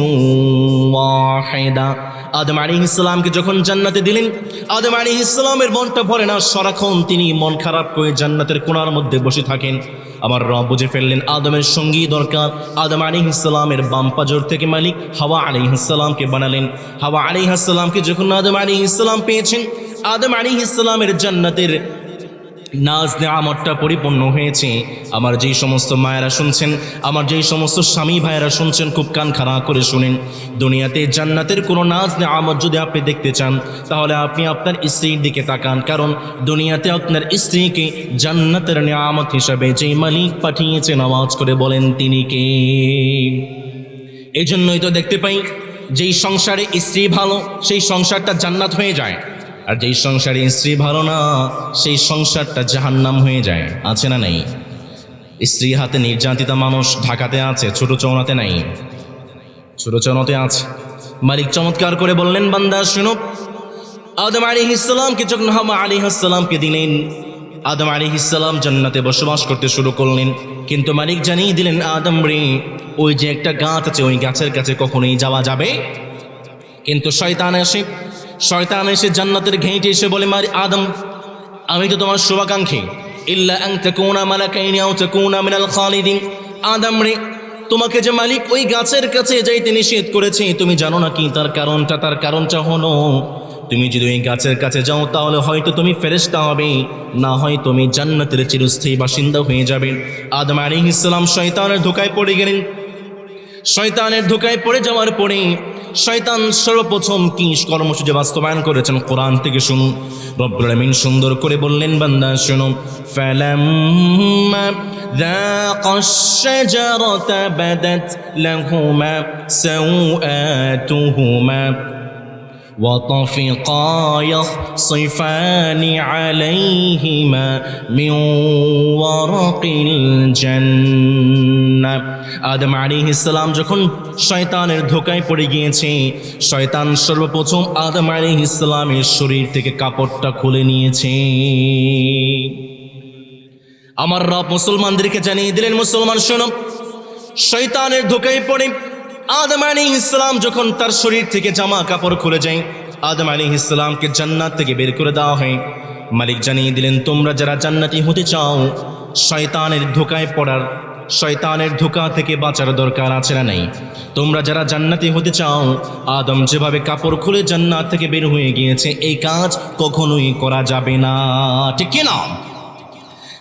ওয়াহিদা। আদম আলাইহিস সালামকে যখন জান্নাতে দিলেন, আদম আলাইহিস সালামের মনটা ভরে না, সারাক্ষণ তিনি মন খারাপ করে জান্নাতের কোণার মধ্যে বসে থাকেন। আমার রব বুঝে ফেললেন আদমের সঙ্গী দরকার। আদম আলাইহিস সালামের বাম পাজর থেকে মালিক হাওয়া আলাইহিস সালামকে বানালেন। হাওয়া আলাইহিস সালামকে যখন আদম আলাইহিস সালাম পেয়েছেন, আদম আলাইহিস সালামের জান্নাতের নাজ নেয়ামতটা পরিপূর্ণ হয়েছে। আমার যেই সমস্ত মায়েরা শুনছেন, আমার যেই সমস্ত স্বামী ভাইয়েরা শুনছেন, খুব কান খাড়া করে শুনেন। দুনিয়াতে জান্নাতের কোনো নাজ নেয়ামত যদি আপনি দেখতে চান, তাহলে আপনি আপনার স্ত্রীর দিকে তাকান, কারণ দুনিয়াতে আপনার স্ত্রীকে জান্নাতের নেয়ামত হিসাবে যেই মালিক পাঠিয়েছেন, আওয়াজ করে বলেন তিনি কে? এই জন্যই তো দেখতে পাই, যেই সংসারে স্ত্রী ভালো, সেই সংসারটা জান্নাত হয়ে যায়, আর যেই সংসারে স্ত্রী ভালো না, সেই সংসারটা জাহান্নাম হয়ে যায়। আছে না নেই? স্ত্রী হাতে নির্যাতিতা মানুষ ঢাকাতে আছে, ছোট চৌনাতে নাই, ছোট চৌনাতে আছে। মালিক চমৎকার করে বললেন, বান্দা শুনো, আদম আলাইহিস সালামকে যখন হাওয়া আলাইহিস সালামকে দিলেন, আদম আলাইহিস সালাম জান্নাতে বসবাস করতে শুরু করলেন। কিন্তু মালিক জানিয়ে দিলেন, আদম রে, ওই যে একটা গাছ আছে, ওই গাছের কাছে কখনোই যাওয়া যাবে। কিন্তু শয়তান এসে জান্নাতের ঘেঁটে এসে বলে, আদম, আমি তো তোমার শুভাকাঙ্ক্ষী, ইল্লা আন তাকুনা মালাকাইনি আও তাকুনা মিনাল খালিদিন। আদম রে, তোমাকে যে মালিক ওই গাছের কাছে যাইতে নিষেধ করেছে, তুমি জানো না কি তার কারণটা? তার কারণটা হলো, তুমি যদি ওই গাছের কাছে যাও, তাহলে হয়তো তুমি ফেরেশতা হবে, না হয় তুমি জান্নাতের চিরস্থায়ী বাসিন্দা হয়ে যাবে। আদম আলাইহিস সালাম শয়তানের ধোঁকায় পড়ে গেলেন। শয়তানের ধোঁকায় পড়ে যাওয়ার পরে শয়তান সর্বপ্রথম কি কর্মসূচি বাস্তবায়ন করেছেন, কোরআন থেকে শুনুন। রব্বুল আলামিন সুন্দর করে বললেন, বান্দা শুনুন, ফালাম্মা যাকাশ শাজারাতা বাদাত লাহুমা সাওআতুহুমা وطفقا يخصفان عليهما من ورق الجنة। আদম আলাইহিস সালাম যখন শয়তানের ধোঁকায় পড়ে গিয়েছে, শয়তান সর্বপ্রথম আদম আলাইহিস সালামের শরীর থেকে কাপড়টা খুলে নিয়েছে। আমার রব মুসলমানদেরকে জানিয়ে দিলেন, মুসলমান শোনো, শয়তানের ধোঁকায় পড়ে আদম আলাইহিস সালাম যখন তার শরীর থেকে জামা কাপড় খুলে যায়, আদম আলাইহিস সালামকে জান্নাত থেকে বের করে দেওয়া হয়। মালিক জানিয়ে দিলেন, তোমরা যারা জান্নাতি হতে চাও, শয়তানের ধোঁকায় পড়ার, শয়তানের ধোঁকা থেকে বাঁচার দরকার আছে না নাই? তোমরা যারা জান্নাতি হতে চাও, আদম যেভাবে কাপড় খুলে জান্নাত থেকে বের হয়ে গিয়েছে, এই কাজ কখনোই করা যাবে না, ঠিক কি না?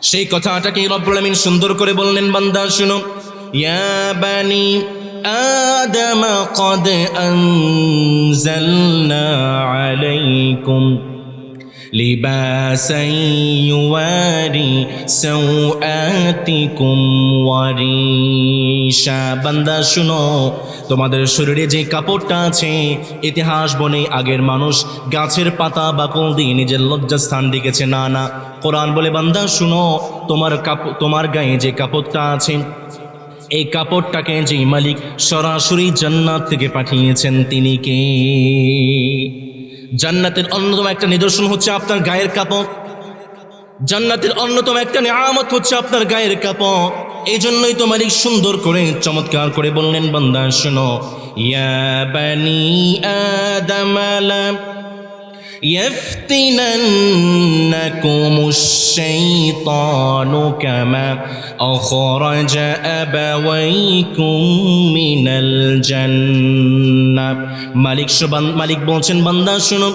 সেই কথাটাকে রব্বুল আলামিন সুন্দর করে বললেন, বান্দা শুনো, ইয়া বানি آدم قد أنزلنا عليكم لباسا يواري سوآتكم وريشا বান্দা শুনো তোমাদের শরীরে যে কাপড়টা আছে ইতিহাস বলে আগের মানুষ গাছের পাতা বাকল দিয়ে নিজের লজ্জাস্থান ঢেকেছে না না কোরআন বলে বান্দা শুনো তোমার গায়ে যে কাপড়টা আছে এই কাপড়টাকে যে মালিক সরাসরি জান্নাত থেকে পাঠিয়েছেন তিনি কে জান্নাতের অন্যতম একটা নিদর্শন হচ্ছে আপনার গায়ের কাপড় জান্নাতের অন্যতম একটা নিয়ামত হচ্ছে আপনার গায়ের কাপড় এই জন্যই তো মালিক সুন্দর করে চমৎকার করে বললেন বান্দা শোনো ইয়া বানি আদম লা يفتننكم الشيطان كما أخرج أبويكم من الجنة মালিক বলছেন বান্দা শুনো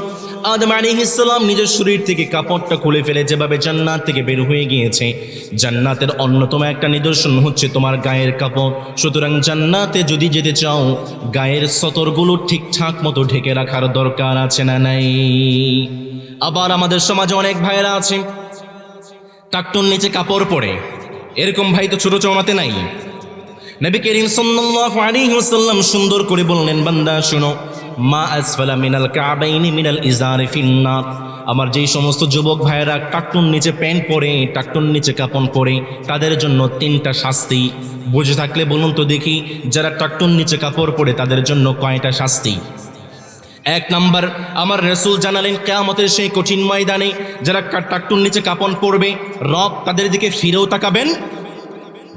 আদম আলাইহিস সালাম নিজের শরীর থেকে কাপড়টা খুলে ফেলে যেভাবে জান্নাত থেকে বের হয়ে গিয়েছে জান্নাতের অন্যতম একটা নিদর্শন হচ্ছে তোমার গায়ের কাপড় সুতরাং জান্নাতে যদি যেতে চাও গায়ের সতরগুলো ঠিকঠাক মতো ঢেকে রাখার দরকার আছে না নাই আবার আমাদের সমাজে অনেক ভাইয়েরা আছে টাকটুন নিচে কাপড় পরে এরকম ভাই তো ছোট চৌমাতে নাই নবী করিম সাল্লাল্লাহু আলাইহি ওয়াসাল্লাম সুন্দর করে বললেন বান্দা শুনো মা আসফালা মিনাল কাবাইনি মিনাল ইজারি ফিন্নার আমার যেই সমস্ত যুবক ভাইয়েরা টাকটুন নিচে প্যান্ট পরে টাকটুন নিচে কাপড় পরে তাদের জন্য 3টা শাস্তি বুঝে থাকলে বলুন তো দেখি যারা টাকটুন নিচে কাপড় পরে তাদের জন্য কয়টা শাস্তি 1 নাম্বার আমার রাসূল জানালেন কিয়ামতের সেই কঠিন ময়দানে যারা টাকটুন নিচে কাপড় পরবে রব তাদের দিকে ফিরেও তাকাবেন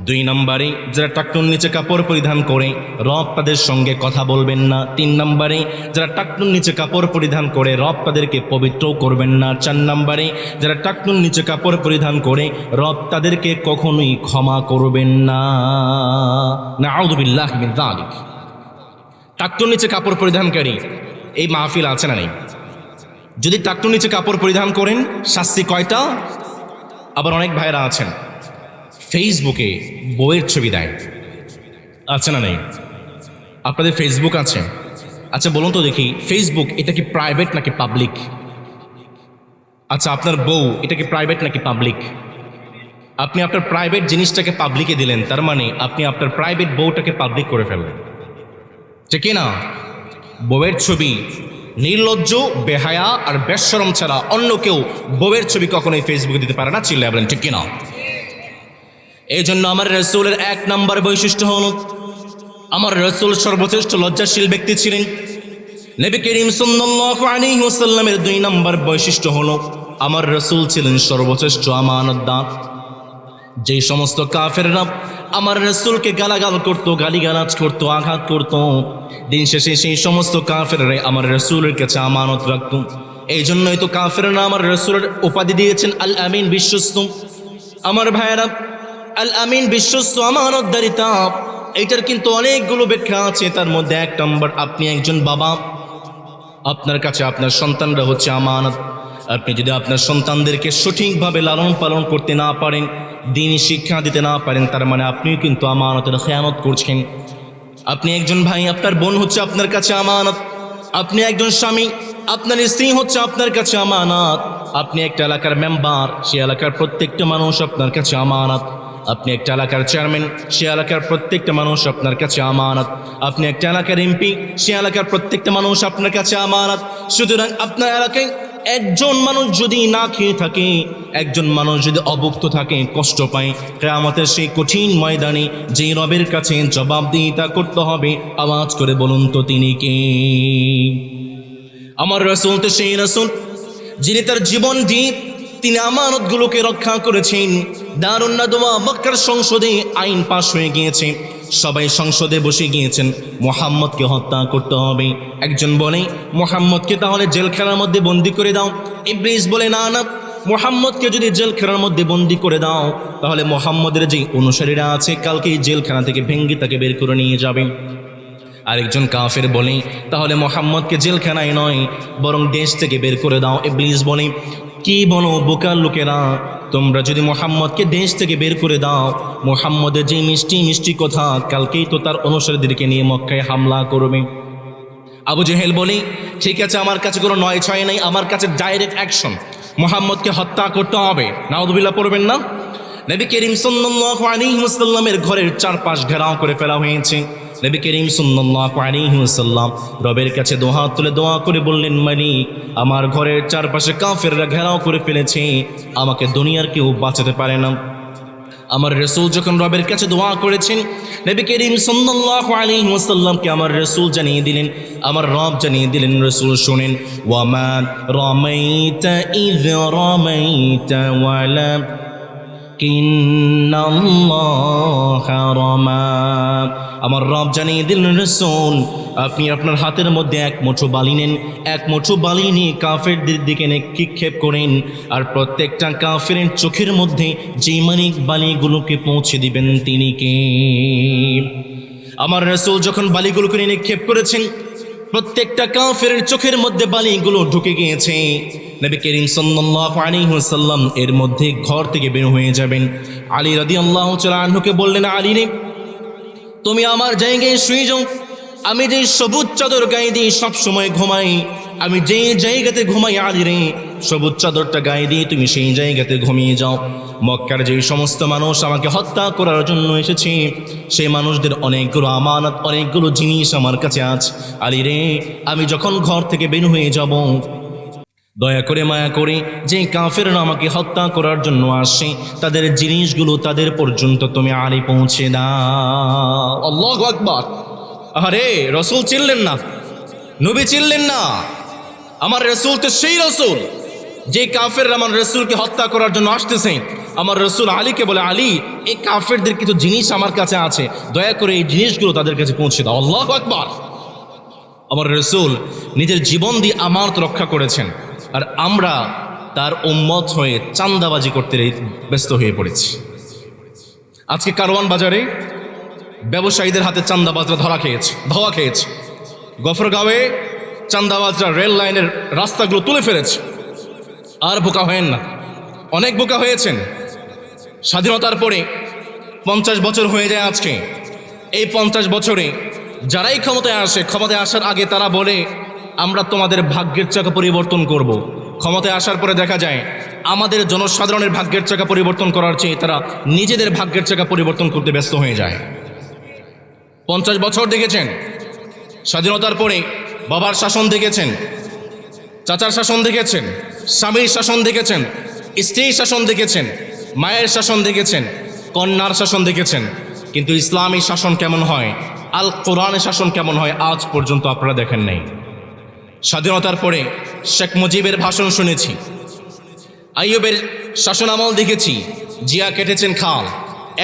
2 নম্বরে যারা টাকটুন নিচে কাপড় পরিধান করে রব তাদের সঙ্গে কথা বলবেন না 3 নম্বরে যারা টাকটুন নিচে কাপড় পরিধান করে রব তাদেরকে পবিত্র করবেন না 4 নম্বরে যারা টাকটুন নিচে কাপড় পরিধান করে রব তাদেরকে কখনোই ক্ষমা করবেন না নাউযু বিল্লাহি মিন যালিক টাকটুন নিচে কাপড় পরিধানকারী এই মাহফিল আছে না নেই যদি টাকটুন নিচে কাপড় পরিধান করেন শাস্তি কয়টা আবার অনেক ভাইরা আছেন ফেসবুকে বইয়ের ছবি দেয় আছে না নেই আপনাদের ফেসবুক আছে আচ্ছা বলুন তো দেখি ফেসবুক এটা কি প্রাইভেট নাকি পাবলিক আচ্ছা আপনার বউ এটা কি প্রাইভেট নাকি পাবলিক আপনি আপনার প্রাইভেট জিনিসটাকে পাবলিকে দিলেন তার মানে আপনি আপনার প্রাইভেট বউটাকে পাবলিক করে ফেললেন ঠিক না বউয়ের ছবি নির্লজ্জ বেহায়া আর বেশরম ছাড়া অন্য কেউ বউয়ের ছবি কখনোই ফেসবুকে দিতে পারে না চিল্লায় বলেন ঠিক কিনা এই জন্য আমার রাসূলের 1 নম্বর বৈশিষ্ট্য হল আমার রাসূল সর্বশ্রেষ্ঠ লজ্জাশীল ব্যক্তি ছিলেন নবী করিম সাল্লাল্লাহু আলাইহি ওয়াসাল্লামের 2 নম্বর বৈশিষ্ট্য হল আমার রাসূল ছিলেন সর্বশ্রেষ্ঠ আমানতদার যে সমস্ত কাফেররা আমার রাসূলকে গালাগাল করত গালিগালাজ করত আঘাত করত দিন শেষে সেই সমস্ত কাফেররা আমার রাসূলের কাছে আমানত রাখত এই জন্যই তো কাফেররা আমার রাসূলের উপাধি দিয়েছেন আল আমিন বিশ্বস্ত আমার ভাইয়েরা আল আমিন বিশ্বস্ত আমানতদারিতা এইটার কিন্তু অনেকগুলো ব্যাখ্যা আছে তার মধ্যে 1 নম্বর আপনি একজন বাবা আপনার কাছে আপনার সন্তানরা হচ্ছে আমানত আপনি যদি আপনার সন্তানদেরকে সঠিকভাবে লালন পালন করতে না পারেন দ্বীনি শিক্ষা দিতে না পারেন তার মানে আপনিও কিন্তু আমানতের খেয়ানত করছেন আপনি একজন ভাই আপনার বোন হচ্ছে আপনার কাছে আমানত আপনি একজন স্বামী আপনার স্ত্রী হচ্ছে আপনার কাছে আমানত আপনি একটা এলাকার মেম্বার সেই এলাকার প্রত্যেকটা মানুষ আপনার কাছে আমানত আপনি একটা এলাকার চেয়ারম্যান সে এলাকার প্রত্যেকটা মানুষ আপনার কাছে আমানত আপনি একটা এলাকার এমপি সে এলাকার প্রত্যেকটা মানুষ আপনার কাছে আমানত সুতরাং আপনার এলাকায় একজন মানুষ যদি না খেয়ে থাকে একজন মানুষ যদি অভুক্ত থাকে কষ্ট পায় কিয়ামতের সেই কঠিন ময়দানে যেই রবের কাছে জবাবদিহিতা করতে হবে আওয়াজ করে বলুন তো তিনি কে আমার রাসূল তো সেই রাসূল যিনি তার জীবন দিয়ে তিনি আমানতগুলোকে রক্ষা করেছেন দারুন নাদওয়া মক্কার সংসদে আইন পাশ হয়ে গিয়েছে সবাই সংসদে বসে গিয়েছেন মুহাম্মদকে হত্যা করতে হবে একজন বলে মুহাম্মদকে তাহলে জেলখানার মধ্যে বন্দি করে দাও ইবলিস বলে না না মুহাম্মদকে যদি জেলখানার মধ্যে বন্দি করে দাও তাহলে মুহাম্মদের যে অনুসারীরা আছে কালকে জেলখানা থেকে ভেঙ্গে তাকে বের করে নিয়ে যাবে আরেকজন কাফের বলে তাহলে মুহাম্মদকে জেলখানায় নয় বরং দেশ থেকে বের করে দাও ইবলিস বলে কি বলো বোকার লোকেরা তোমরা যদি মুহাম্মদকে দেশ থেকে বের করে দাও মুহাম্মদের যে মিষ্টি মিষ্টি কথা কালকেই তো তার অনুসারীদেরকে নিয়ে মক্কায় হামলা করবে আবু জেহেল বলে ঠিক আছে আমার কাছে কোনো 9-6 নাই আমার কাছে ডাইরেক্ট অ্যাকশন মুহাম্মদকে হত্যা করতে হবে, নাউযুবিল্লাহ পড়বেন না? নবী করিম সাল্লাল্লাহু আলাইহি ওয়াসাল্লামের ঘরের চারপাশ ঘেরাও করে ফেলা হয়েছে। নবী করিম সাল্লাল্লাহু আলাইহি ওয়াসাল্লাম রবের কাছে দোয়া তুলে দোয়া করে বললেন, মালিক, আমার ঘরের চারপাশে কাফেররা ঘেরাও করে ফেলেছে, আমাকে দুনিয়ার কেউ বাঁচাতে পারে না। আমার রাসূল যখন রবের কাছে দোয়া করেছেন, নবী করিম সাল্লাল্লাহু আলাইহি ওয়াসাল্লামকে আমার রাসূল জানিয়ে দিলেন, আমার রব জানিয়ে দিলেন, রাসূল শুনেন, ওয়ামা রামাইতা ইয রামাইতা ওয়ালাকিন্নাল্লাহা রামা। আমার রব জানিয়ে দিলেন, রাসূল, আপনি আপনার হাতের মধ্যে এক মুঠো বালি নেন, এক মুঠো বালি নিয়ে কাফেরদের দিকে নিক্ষেপ করেন, আর প্রত্যেকটা কাফেরের চোখের মধ্যে যে মানিক বালিগুলোকে পৌঁছে দিবেন তিনি কে? আমার রাসূল যখন বালিগুলোকে নিক্ষেপ করেছেন, প্রত্যেকটা কাফেরের চোখের মধ্যে বালিগুলো ঢুকে গিয়েছে। নবী করিম সাল্লাল্লাহু আলাইহি ওয়াসাল্লাম এর মধ্যে ঘর থেকে বের হয়ে যাবেন। আলী রাদিয়াল্লাহু তাআলা আনহুকে বললেন, আলী রে, তুমি আমার জায়গায় শুয়ে যাও, আমি যে সবুজ চাদর গায়ে দিয়ে সবসময় ঘুমাই, আমি যে জায়গাতে ঘুমাই, আলী রে, সবুজ চাদরটা গায়ে দিয়ে তুমি সেই জায়গাতে ঘুমিয়ে যাও। মক্কার যে সমস্ত মানুষ আমাকে হত্যা করার জন্য এসেছে, সেই মানুষদের অনেকগুলো আমানত, অনেকগুলো জিনিস আমার কাছে আছে। আলী রে, আমি যখন ঘর থেকে বের হয়ে যাব, দয়া করে মায়া করে যে কাফেররা আমাকে হত্যা করার জন্য আসে, তাদের জিনিসগুলো তাদের পর্যন্ত তুমি আলী পৌঁছে দাও। আল্লাহু আকবার। আরে রাসূল চিনলেন না, নবী চিনলেন না? আমার রাসূল তো সেই রাসূল যে কাফেররা আমার রাসূলকে হত্যা করার জন্য আসতেছে। আমার রাসূল আলীকে বলে, আলী, এই কাফেরদের কিছু জিনিস আমার কাছে আছে, দয়া করে এই জিনিসগুলো তাদের কাছে পৌঁছে দাও। আল্লাহু আকবার। আমার রাসূল নিজের জীবন দিয়ে আমানত রক্ষা করেছেন, আর আমরা তার উম্মত হয়ে চাঁদাবাজি করতে ব্যস্ত হয়ে পড়েছি। আজকে কারওয়ান বাজারে ব্যবসায়ীদের হাতে চাঁদাবাজরা ধাওয়া খেয়েছে। গফরগাঁওয়ে চাঁদাবাজরা রেল লাইনের রাস্তাগুলো তুলে ফেলেছে। আর বোকা হয়েন না, অনেক বোকা হয়েছেন। স্বাধীনতার পরে 50 বছর হয়ে যায় আজকে। এই 50 বছরে যারাই ক্ষমতায় আসে, ক্ষমতায় আসার আগে তারা বলে, আমরা তোমাদের ভাগ্যের চাকা পরিবর্তন করব। ক্ষমতায় আসার পরে দেখা যায় আমাদের জনসাধারণের ভাগ্যের চাকা পরিবর্তন করার চেয়ে তারা নিজেদের ভাগ্যের চাকা পরিবর্তন করতে ব্যস্ত হয়ে যায়। 50 বছর দেখেছেন। স্বাধীনতার পরে বাবার শাসন দেখেছেন, চাচার শাসন দেখেছেন, স্বামীর শাসন দেখেছেন, স্ত্রীর শাসন দেখেছেন, মায়ের শাসন দেখেছেন, কন্যার শাসন দেখেছেন, কিন্তু ইসলামী শাসন কেমন হয়, আল কোরআনের শাসন কেমন হয়, আজ পর্যন্ত আপনারা দেখেন নাই। স্বাধীনতার পরে শেখ মুজিবের ভাষণ শুনেছি, আইয়ুবের শাসন আমল দেখেছি, জিয়া কেটেছেন খাল,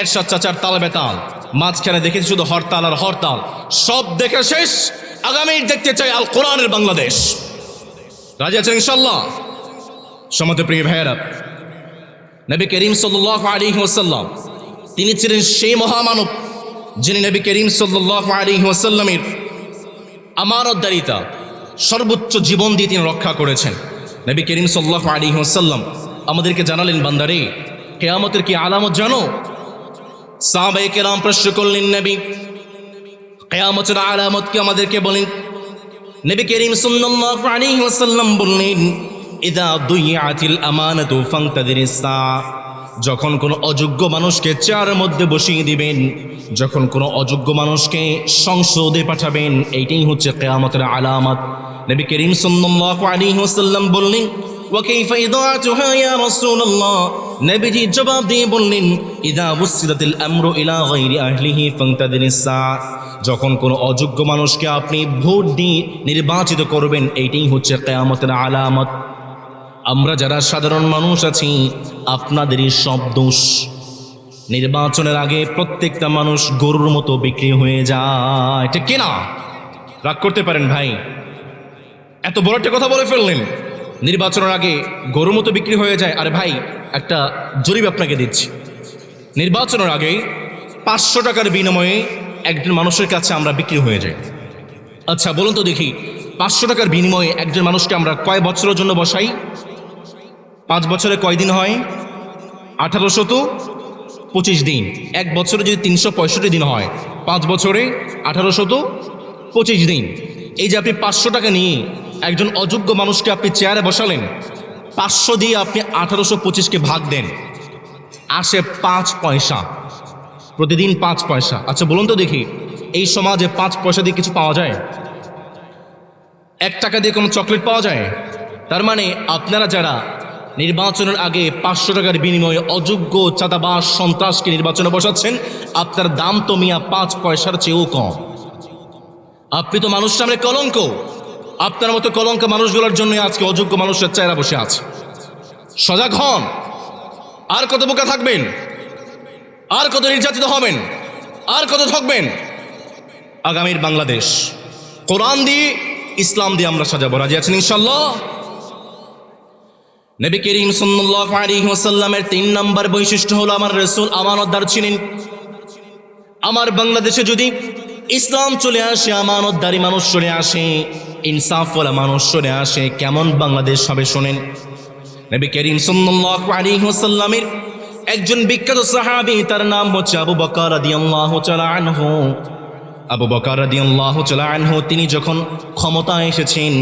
এরশাদ চাচার তাল বেতাল, মাঝখানে দেখেছি শুধু হরতাল আর হরতাল। সব দেখে শেষ, আগামী দেখতে চাই আল কোরআনের বাংলাদেশ। রাজি আছেন ইনশাল্লাহ? সম্মানিত প্রিয় ভাইয়েরা, নবী করিম সাল্লাল্লাহু আলাইহি ওয়াসাল্লাম তিনি ছিলেন সেই মহামানব যিনি নবী করিম সাল্লাল্লাহু আলাইহি ওয়াসাল্লামের আমানতদারিতা সর্বোচ্চ জীবন দিয়ে তিনি রক্ষা করেছেন। নবী করিম সাল্লাল্লাহু আলাইহি ওয়াসাল্লাম আমাদেরকে জানালেন, বান্দারে, কিয়ামতের কি আলামত জানো? সাহাবায়ে কেরাম প্রশ্ন করলেন, নবী, কিয়ামতের আলামত কি আমাদেরকে বলেন। নবী করিম সাল্লাল্লাহু আলাইহি ওয়াসাল্লাম বললেন, ইদা দুইয়াতিল আমানাতু ফান্তাদিরিস সাআ। যখন কোনো অযোগ্য মানুষকে চেয়ারের মধ্যে বসিয়ে দিবেন, যখন কোনো অযোগ্য মানুষকে সংসদে পাঠাবেন, এইটাই হচ্ছে কিয়ামতের আলামত। নবী করিম সাল্লাল্লাহু আলাইহি ওয়াসাল্লাম বললেন, ওয়া কাইফা ইদাআতুহা ইয়া রাসূলুল্লাহ। নবীজি জবাব দিয়ে বললেন, ইদা বুসিদাতিল আমরু ইলা গায়রি আহলিহি ফান্তাদিরিস সাআ। যখন কোনো অযোগ্য মানুষকে আপনি ভোট দিয়ে নির্বাচিত করবেন, এইটাই হচ্ছে কিয়ামতের আলামত। আমরা যারা সাধারণ মানুষ আছি, আপনাদেরই সব দোষ। নির্বাচনের আগে প্রত্যেকটা মানুষ গরুর মতো বিক্রি হয়ে যায়, ঠিক কিনা? রাগ করতে পারেন ভাই, এত বড় একটা কথা বলে ফেললেন। নির্বাচনের আগে গরুর মতো বিক্রি হয়ে যায়। আরে ভাই, একটা জরিপ আপনাকে দিচ্ছি। নির্বাচনের আগে 500 টাকার বিনিময়ে একজন মানুষের কাছে আমরা বিক্রি হয়ে যাই। আচ্ছা বলুন তো দেখি, 500 টাকার বিনিময়ে একজন মানুষকে আমরা কয় বছরের জন্য বসাই? 5 বছরে কয় দিন হয়? 1825 দিন। 1 বছরে যদি 365 দিন হয়, 5 বছরে 1825 দিন। এই যে আপনি 500 টাকা নিয়ে একজন অযোগ্য মানুষকে আপনি চেয়ারে বসালেন, 500 দিয়ে আপনি 1825কে ভাগ দেন, আসে 5 পয়সা, প্রতিদিন 5 পয়সা। আচ্ছা বলুন তো দেখি, এই সমাজে 5 পয়সা দিয়ে কিছু পাওয়া যায়? 1 টাকা দিয়ে কোনো চকলেট পাওয়া যায়? তার মানে আপনারা যারা নির্বাচনের আগে 500 টাকার বিনিময়ে অযোগ্য চাঁদাবাজ সন্ত্রাসকে নির্বাচনে বসাচ্ছেন, আপনার দাম তো মিয়া 5 পয়সার চেয়েও কম। আপনি তো মানুষ সামনে কলঙ্ক। আপনার মতো কলঙ্ক মানুষগুলোর জন্য আজকে অযোগ্য মানুষের চেহারা বসে আছে। সজাগ হন। আর কত বোকা থাকবেন? আর কত নির্যাতিত হবেন? আর কত ঠকবেন? আগামীর বাংলাদেশ কোরআন দিয়ে, ইসলাম দিয়ে আমরা সাজাবো। রাজি আছেন ইনশাআল্লাহ? নবী করিম সাল্লাল্লাহু আলাইহি ওয়াসাল্লামের 3 নম্বর বৈশিষ্ট্য হলো আমার রাসূল আমানতদার ছিলেন। আমার বাংলাদেশে যদি ইসলাম চলে আসে, আমানতদারি মানুষ চলে আসে, ইনসাফওয়ালা মানুষ চলে আসে, কেমন বাংলাদেশ হবে শোনেন। নবী করিম সাল্লাল্লাহু আলাইহি ওয়াসাল্লামের একজন বিখ্যাত সাহাবী, তার নাম হচ্ছে আবু বকর রাদিয়াল্লাহু তাআলা আনহু। আবু বকর রাদিয়াল্লাহু তাআলা আনহু তিনি যখন ক্ষমতায় এসেছেন,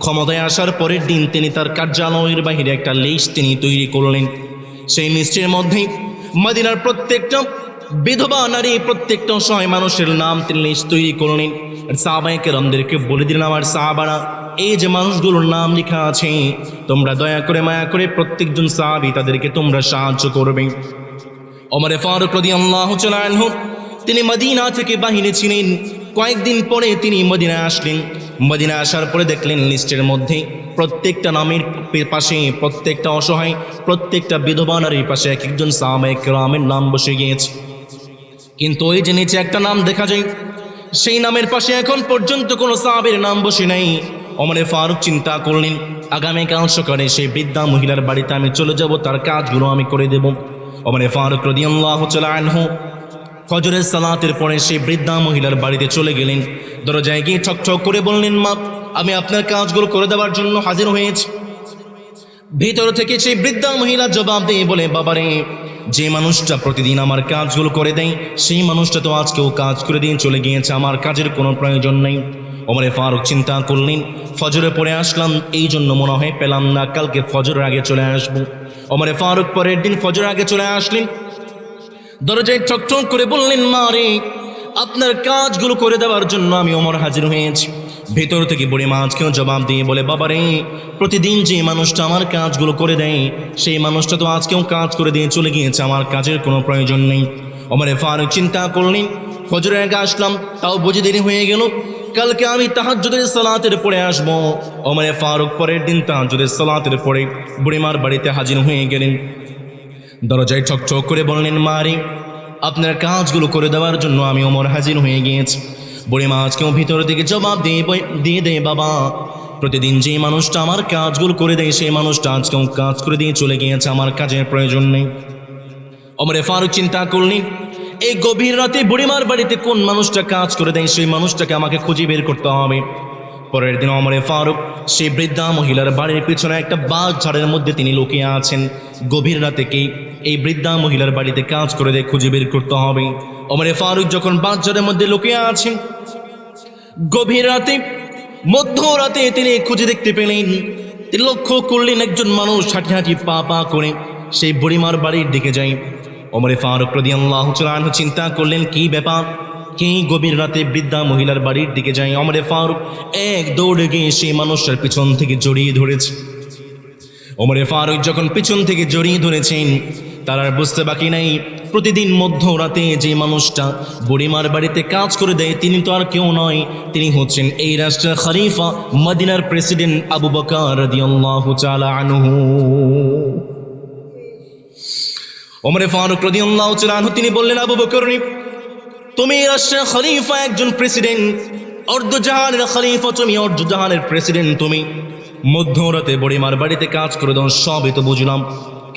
ক্ষমতায় আসার পরের দিন তিনি তার কার্যালয়ের বাইরে একটা লিস্ট তিনি তৈরি করলেন। সেই লিস্টের মধ্যে মদিনার প্রত্যেকটা বিধবা নারী, প্রত্যেকটা অসহায় মানুষের নাম তিনি লিস্ট তৈরি করলেন। আর সাহাবায়ে কেরামদেরকে বলে দিলেন, আমার সাহাবারা, এই যে মানুষগুলোর নাম লেখা আছে, তোমরা দয়া করে মায়া করে প্রত্যেকজন সাহাবী তাদেরকে তোমরা সাহায্য করবে। ওমর ফারুক রাদিয়াল্লাহু তাআলা আনহু তিনি মদিনা থেকে বাহিরে ছিলেন। কয়েকদিন পরে তিনি মদিনায় আসলেন। মদিনায় আসার পরে দেখলেন লিস্টের মধ্যে প্রত্যেকটা নামের পাশে, প্রত্যেকটা অসহায়, প্রত্যেকটা বিধবা নারীর পাশে এক একজন সাহাবায়ে কেরামের নাম বসে গিয়েছে। কিন্তু ওই যে নিচে একটা নাম দেখা যায়, সেই নামের পাশে এখন পর্যন্ত কোনো সাহাবীর নাম বসে নাই। ওমর ফারুক চিন্তা করলেন, আগামীকাল সকালে সেই বৃদ্ধা মহিলার বাড়িতে আমি চলে যাব, তার কাজগুলো আমি করে দেব। ওমর ফারুক রাদিয়াল্লাহু তাআলা আনহু ফজরের সালাতের পরে সেই বৃদ্ধা মহিলার বাড়িতে চলে গেলেন। দরজায় গিয়ে ঠক ঠক করে বললেন, মা, আমি আপনার কাজগুলো করে দেওয়ার জন্য হাজির হয়েছি। ভিতর থেকে সেই বৃদ্ধা মহিলা জবাব দিয়ে বলে, বাবারে, যে মানুষটা প্রতিদিন আমার কাজগুলো করে দেয়, সেই মানুষটা তো আজকেও কাজ করে দিয়ে চলে গিয়েছে, আমার কাজের কোনো প্রয়োজন নেই। ওমর ফারুক চিন্তা করলেন, ফজরে পরে আসলাম, এই জন্য মনে হয় পেলাম না, কালকে ফজরের আগে চলে আসবো। ওমর ফারুক পরের দিন ফজরের আগে চলে আসলেন। দরজায় ঠক ঠক করে বললেন, মা রে, আপনার কাজগুলো করে দেওয়ার জন্য আমি ওমর হাজির হয়েছি। ভেতর থেকে বুড়ি মা আজকেও জবাব দিয়ে বলে, বাবারে, প্রতিদিন যে মানুষটা আমার কাজগুলো করে দেয়, সেই মানুষটা তো আজকেও কাজ করে দিয়ে চলে গিয়েছে, আমার কাজের কোনো প্রয়োজন নেই। ওমর ফারুক চিন্তা করলেন, ফজরের আগে আসলাম, তাও বুঝে দেরি হয়ে গেল, কালকে আমি তাহাজ্জুদের সালাতের পরে আসবো। ওমর ফারুক পরের দিন তাহাজ্জুদের সালাতের পরে বুড়িমার বাড়িতে হাজির হয়ে গেলেন। দরজায় ঠক ঠক করে বললেন, মা রে, আপনার কাজগুলো করে দেওয়ার জন্য আমি ওমর হাজির হয়ে গিয়েছি। বুড়িমা আজকেও ভিতর দিকে জবাব দিয়ে দেয়, বাবা, প্রতিদিন যে মানুষটা আমার কাজগুলো করে দেয়, সেই মানুষটা আজকেও কাজ করে দিয়ে চলে গিয়েছে, আমার কাজের প্রয়োজন নেই। ওমর ফারুক চিন্তা করলেন, এই গভীর রাতে বুড়িমার বাড়িতে কোন মানুষটা কাজ করে দেয়, সেই মানুষটাকে আমাকে খুঁজে বের করতে হবে। পরের দিন ওমর ফারুক সেই বৃদ্ধা মহিলার বাড়ির পিছনে একটা বাঁশ ঝাড়ের মধ্যে তিনি লুকিয়ে আছেন। গভীর রাতে কে এই বৃদ্ধা মহিলার বাড়িতে কাজ করে দেয়, খুঁজে বের করতে হবে। ওমর ফারুক যখন বাঁশ ঝাড়ের মধ্যে লুকিয়ে আছেন, গভীর রাতে, মধ্যরাতে তিনি খুঁজে দেখতে পেলেন, তিনি লক্ষ্য করলেন একজন মানুষ হাঁটি হাঁটি পা পা করে সেই বুড়িমার বাড়ির দিকে যায়। ওমর ফারুক রাদিয়াল্লাহু তাআলা আনহু চিন্তা করলেন, কি ব্যাপার, কে গভীর রাতে বৃদ্ধা মহিলার বাড়ির দিকে যায়? ওমর ফারুক এক দৌড়ে গিয়ে সেই মানুষটার পিছন থেকে জড়িয়ে ধরেছে। ওমর ফারুক যখন পিছন থেকে জড়িয়ে ধরেছেন, তার আর বুঝতে বাকি নাই, প্রতিদিন মধ্যরাতে যে মানুষটা বুড়িমার বাড়িতে কাজ করে দেয়, তিনি তো আর কেউ নয়, তিনি হচ্ছেন এই রাষ্ট্রের খলিফা, মদিনার প্রেসিডেন্ট আবু বকর রাদিয়াল্লাহু তাআলা আনহু। ওমর ফারুক রাদিয়াল্লাহু তাআলা আনহু তিনি বললেন, আবু বকর, তুমি রাষ্ট্রের খলিফা, একজন প্রেসিডেন্ট, অর্ধজাহানের খলিফা তুমি, অর্ধজাহানের প্রেসিডেন্ট তুমি, মধ্যরাতে বুড়িমার বাড়িতে কাজ করে দাও, সবই তো বুঝলাম,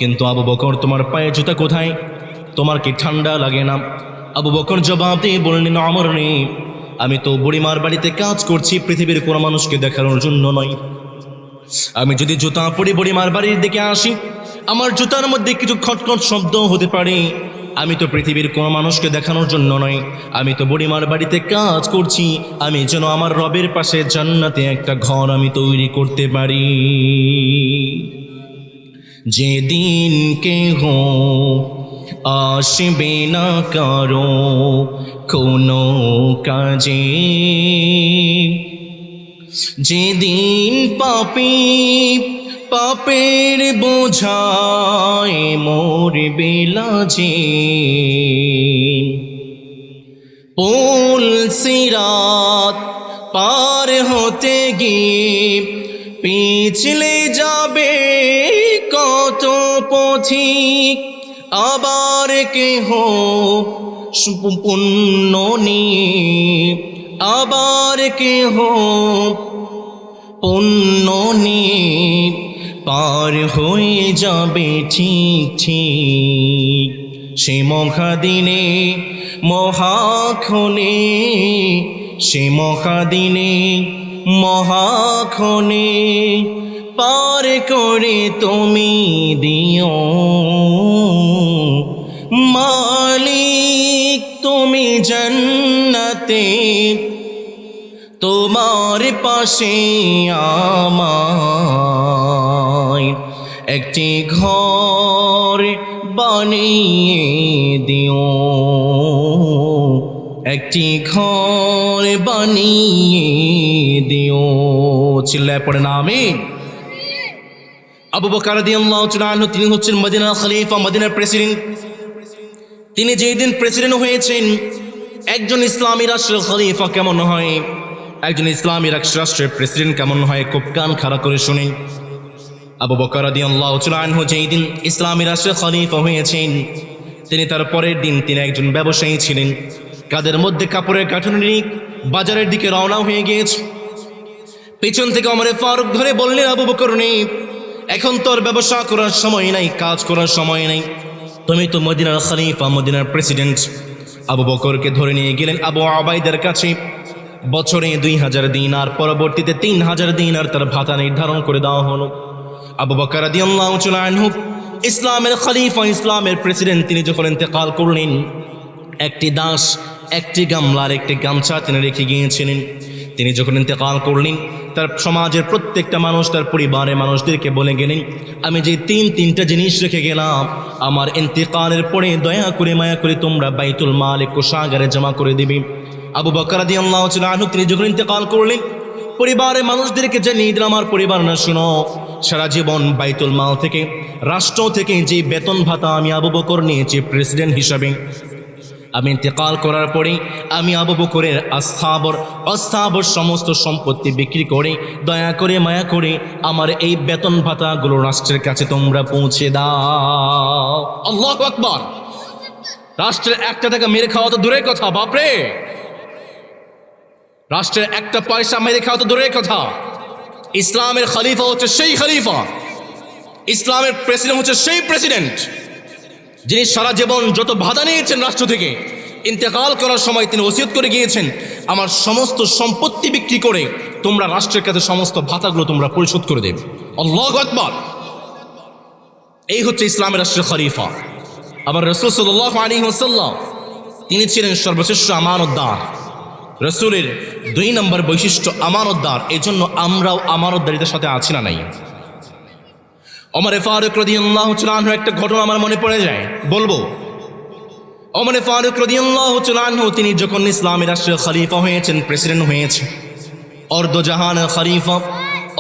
কিন্তু আবু বকর, তোমার পায়ে জুতা কোথায়? তোমার কি ঠান্ডা লাগে না? আবু বকর জবাব দিয়ে বললেন, ওমর রে, আমি তো বুড়িমার বাড়িতে কাজ করছি পৃথিবীর কোনো মানুষকে দেখানোর জন্য নয়। আমি যদি জুতা পরে বুড়িমার বাড়ির দিকে আসি, আমার জুতার মধ্যে কিছু খটখট শব্দ হতে পারে, আমি তো পৃথিবীর কোনো মানুষকে দেখানোর জন্য নয়, আমি তো বুড়িমার বাড়িতে কাজ করছি, আমি যেন আমার রবের পাশে জান্নাতে একটা ঘর আমি তৈরি করতে পারি। যেদিন কেহ আসবে না কারো কোনো কাজে, যেদিন পাপের বোঝায় মরবে লাজে, পুল সিরাত পার হতে গিয়ে পিছলে যাবে কত পথিক, আবার কেহ পুণ্য নিয়ে, আবার কেহ পুণ্য নিয়ে পার হয়ে যাবে ঠিক ঠিক। সে মহাদিনে মহাক্ষণে, সে মহাদিনে মহাক্ষণে পার করে তুমি দিও মালিক তুমি জান্নাতে, তোমার পাশে আমায় একটি ঘর বানিয়ে দিও, একটি ঘর বানিয়ে দিও। চিল্লায় পড়ে না আমিন। আবু বকর রাদিয়াল্লাহু তাআলা আনহু তিনি হচ্ছেন মদিনার খলিফা, মদিনার প্রেসিডেন্ট। তিনি যেই দিন প্রেসিডেন্ট হয়েছেন, একজন ইসলামী রাষ্ট্রের খলিফা কেমন হয়, একজন ইসলামী রাষ্ট্রের প্রেসিডেন্ট কেমন হয়, খুব কান খাড়া করে শুনেন। আবু বকর রাদিয়াল্লাহু তাআলা আনহু যেই দিন ইসলামী রাষ্ট্রের খলিফা হয়েছেন, তিনি তার পরের দিন তিনি একজন ব্যবসায়ী ছিলেন। কাদের মধ্যে কাপড়ের কাঠুনি নিয়ে বাজারের দিকে রওনা হয়ে গিয়েছে। পেছন থেকে ওমর ফারুক ধরে বললেন, আবু বকর নেই, এখন তোর ব্যবসা করার সময় নাই, কাজ করার সময় নাই, তুমি তো মদিনার খলিফা, মদিনার প্রেসিডেন্ট। আবু বকরকে ধরে নিয়ে গেলেন আবু উবাইদার কাছে। বছরে 2000 দিনার, পরবর্তীতে 3000 দিনার তার ভাতা নির্ধারণ করে দেওয়া হলো। আবু বকর রাদিয়াল্লাহু তাআলা আনহু ইসলামের খলিফা, ইসলামের প্রেসিডেন্ট, তিনি যখন ইন্তেকাল করলেন, একটি দাস, একটি গামলার একটি গামছা তিনি রেখে গিয়েছিলেন। তিনি যখন ইন্তেকাল করলেন, তার সমাজের প্রত্যেকটা মানুষ, তার পরিবারের মানুষদেরকে বলে গেলেন, আমি যে তিনটা জিনিস রেখে গেলাম, আমার ইন্তেকালের পরে দয়া করে মায়া করে তোমরা বাইতুল মাল কোষাগারে জমা করে দিবে। আবু বকর রাদিয়াল্লাহু তাআলা আনহু তিনি যখন ইন্তেকাল করলেন, পরিবারের মানুষদেরকে জানিয়ে দিলাম, আমার পরিবার না শুনো, সারা জীবন বাইতুল মাল থেকে, রাষ্ট্র থেকে যে বেতন ভাতা আমি আবু বকর নিয়েছি প্রেসিডেন্ট হিসাবে, আমি ইন্তেকাল করার পরে আমি আবু বকরের অস্থাবর সমস্ত সম্পত্তি বিক্রি করে দয়া করে মায়া করে আমার এই বেতন ভাতাগুলো রাষ্ট্রের কাছে তোমরা পৌঁছে দাও। আল্লাহু আকবার। রাষ্ট্রের একটা টাকা মেরে খাওয়া তো দূরের কথা, বাপরে, রাষ্ট্রের একটা পয়সা মেরে খাওয়া তো দূরের কথা, ইসলামের খলিফা হচ্ছে সেই খলিফা, ইসলামের প্রেসিডেন্ট হচ্ছে সেই প্রেসিডেন্ট, যিনি সারা জীবন যত বাধা নিয়েছেন রাষ্ট্র থেকে, ইন্তেকাল করার সময় তিনি ওসিয়ত করে গিয়েছেন, আমার সমস্ত সম্পত্তি বিক্রি করে তোমরা রাষ্ট্রের কাছে সমস্ত ভাতাগুলো তোমরা পরিশোধ করে দেবে। আল্লাহু আকবার। এই হচ্ছে ইসলামের রাষ্ট্রের খলিফা। আমার রাসূল সাল্লাল্লাহু আলাইহি ওয়াসাল্লাম তিনি ছিলেন সর্বশ্রেষ্ঠ আমানতদার। রাসূলের 2 নম্বর বৈশিষ্ট্য আমানতদার। এই জন্য আমরাও আমানতদারিতার সাথে আছি না নাই? ওমর ফারুক রাদিয়াল্লাহু তাআলা আনহু একটা ঘটনা আমার মনে পড়ে যায়, বলবো। ওমর ফারুক রাদিয়াল্লাহু তাআলা আনহু তিনি যখন ইসলামী রাষ্ট্রের খলিফা হয়েছেন, প্রেসিডেন্ট হয়েছেন, অর্ধজাহানের খলিফা,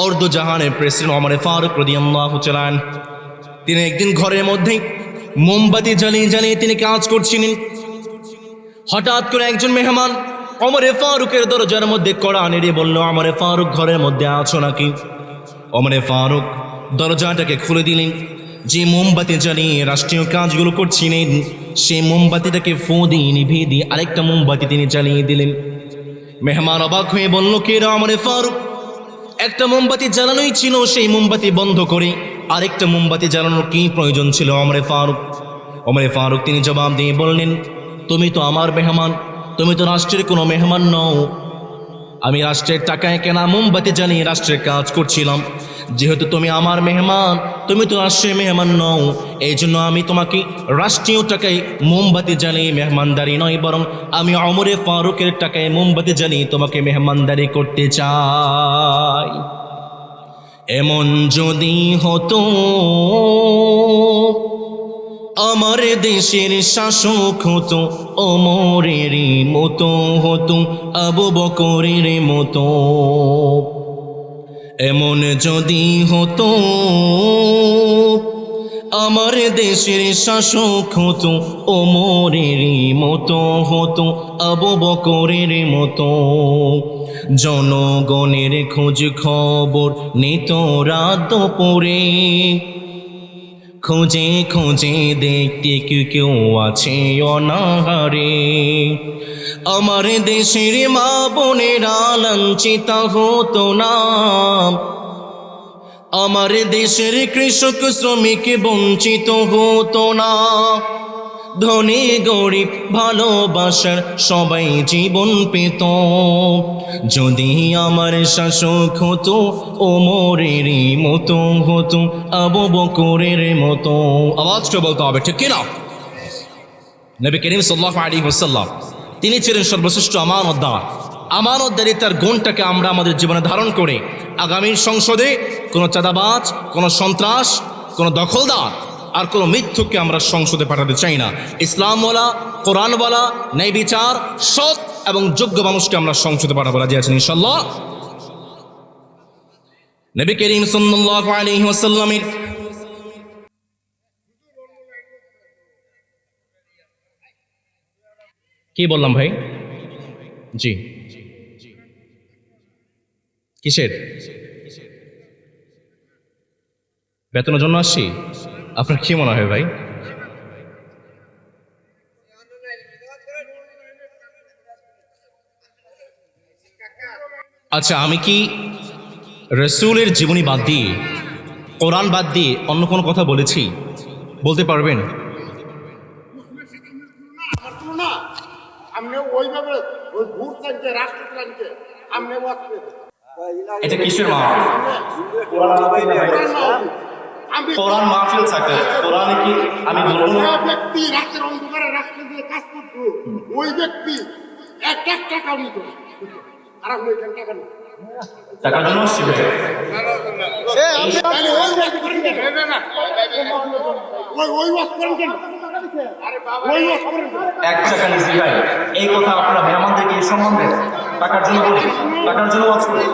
অর্ধজাহানের প্রেসিডেন্ট ওমর ফারুক রাদিয়াল্লাহু তাআলা আনহু তিনি একদিন ঘরের মধ্যে মোমবাতি জ্বালিয়ে জ্বালিয়ে তিনি কাজ করছিলেন। হঠাৎ করে একজন মেহমান ওমর ফারুকের দরজার মধ্যে কড়া নেড়ে বলল, ওমর ফারুক ঘরের মধ্যে আছো নাকি? ওমর ফারুক দরজাটাকে খুলে দিলেন। যে মোমবাতি জ্বালিয়ে রাষ্ট্রীয় কাজগুলো করছিলেন, সেই মোমবাতিটাকে ফু দিয়ে নিভিয়ে দিয়ে আরেকটা মোমবাতি তিনি জ্বালিয়ে দিলেন। মেহমান অবাক হয়ে বলল, কে রে ওমর ফারুক? একটা মোমবাতি জ্বালানোই ছিল, সেই মোমবাতি বন্ধ করে আরেকটা মোমবাতি জ্বালানোর কি প্রয়োজন ছিল ওমর ফারুক? ওমর ফারুক তিনি জবাব দিয়ে বললেন, তুমি তো আমার মেহমান, তুমি তো রাষ্ট্রের কোনো মেহমান নও। আমি রাষ্ট্রের টাকায় কেনা মোমবাতি জ্বালিয়ে রাষ্ট্রের কাজ করছিলাম। যেহেতু তুমি আমার মেহমান, তুমি তো রাষ্ট্রের মেহমান নও, এই জন্য আমি তোমাকে রাষ্ট্রীয় টাকায় মোমবাতি জ্বালিয়ে মেহমানদারি নয়, বরং আমি ওমর ফারুকের টাকায় মোমবাতি জ্বালিয়ে তোমাকে মেহমানদারি করতে চাই। এমন যদি হতো আমার দেশের শাসক হতো ওমরেরই মতো হতো আবু বকরের মতো এমন যদি হতো আমার দেশের শাসক হতো ওমরেরই মতো হতো আবু বকরের মতো জনগণের খোঁজ খবর নিত রাত পরে খোঁজে খোঁজে দেখতে কেউ আছে অনাহারে আমার দেশের মা বোনেরা লাঞ্ছিত হতো না আমার দেশের কৃষক শ্রমিক বঞ্চিত হতো না ধনী গরিব ভালোবাসার সবাই জীবন পেত যদি আমার শাসক হতো ওমরেরই মতো হতো আবু বকরের মতো আওয়াজ করে বলতে হবে ঠিক কিনা নবী করিম সাল্লাল্লাহু আলাইহি ওয়াসাল্লাম তিনি ছিলেন সর্বশ্রেষ্ঠ আমানতদার আমানতদারিতার গুণটাকে আমরা আমাদের জীবনে ধারণ করে আগামীর সংসদে কোনো চাঁদাবাজ কোনো সন্ত্রাস কোনো দখলদার আর কোনো মিথ্যুককে আমরা সংসদে পাঠাতে চাই না ইসলামওয়ালা কোরআনওয়ালা ন্যায় বিচার সৎ এবং যোগ্য মানুষকে আমরা সংসদে পাঠাবো রাজি আছেন ইনশাআল্লাহ নবী করিম সাল্লাল্লাহু আলাইহি ওয়াসাল্লামের কি বললাম ভাই জি কিসের বেতনের জন্য আসছি আপনার কি মনে হয় ভাই আচ্ছা আমি কি রসুলের জীবনী বাদ দিয়ে কোরআন বাদ দিয়ে অন্য কোনো কথা বলেছি বলতে পারবেন না আপনি ওইভাবে ওই ভোট চাইছে রাষ্ট্রপ্রাণকে আপনি ওয়াজ করে এটা কিসের মাহফিল কোরআন মাহফিল থাকে কোরআনে কি আমি বলবো না ব্যক্তি রাতের অন্ধকারে রাষ্ট্রে দিয়ে কাজ করতো ওই ব্যক্তি এক টাকাও নিত আর আপনি এখানে টাকা নেই টাকার জন্য আসছি ভাই ওই ওয়াজ করেন কেন ওই ওয়াজ করেন কেন এক টাকা নিছি ভাই এই কথা আপনারা মেহমানদেরকে এই সম্বন্ধে টাকার জন্য বলি টাকার জন্য ওয়াজ করি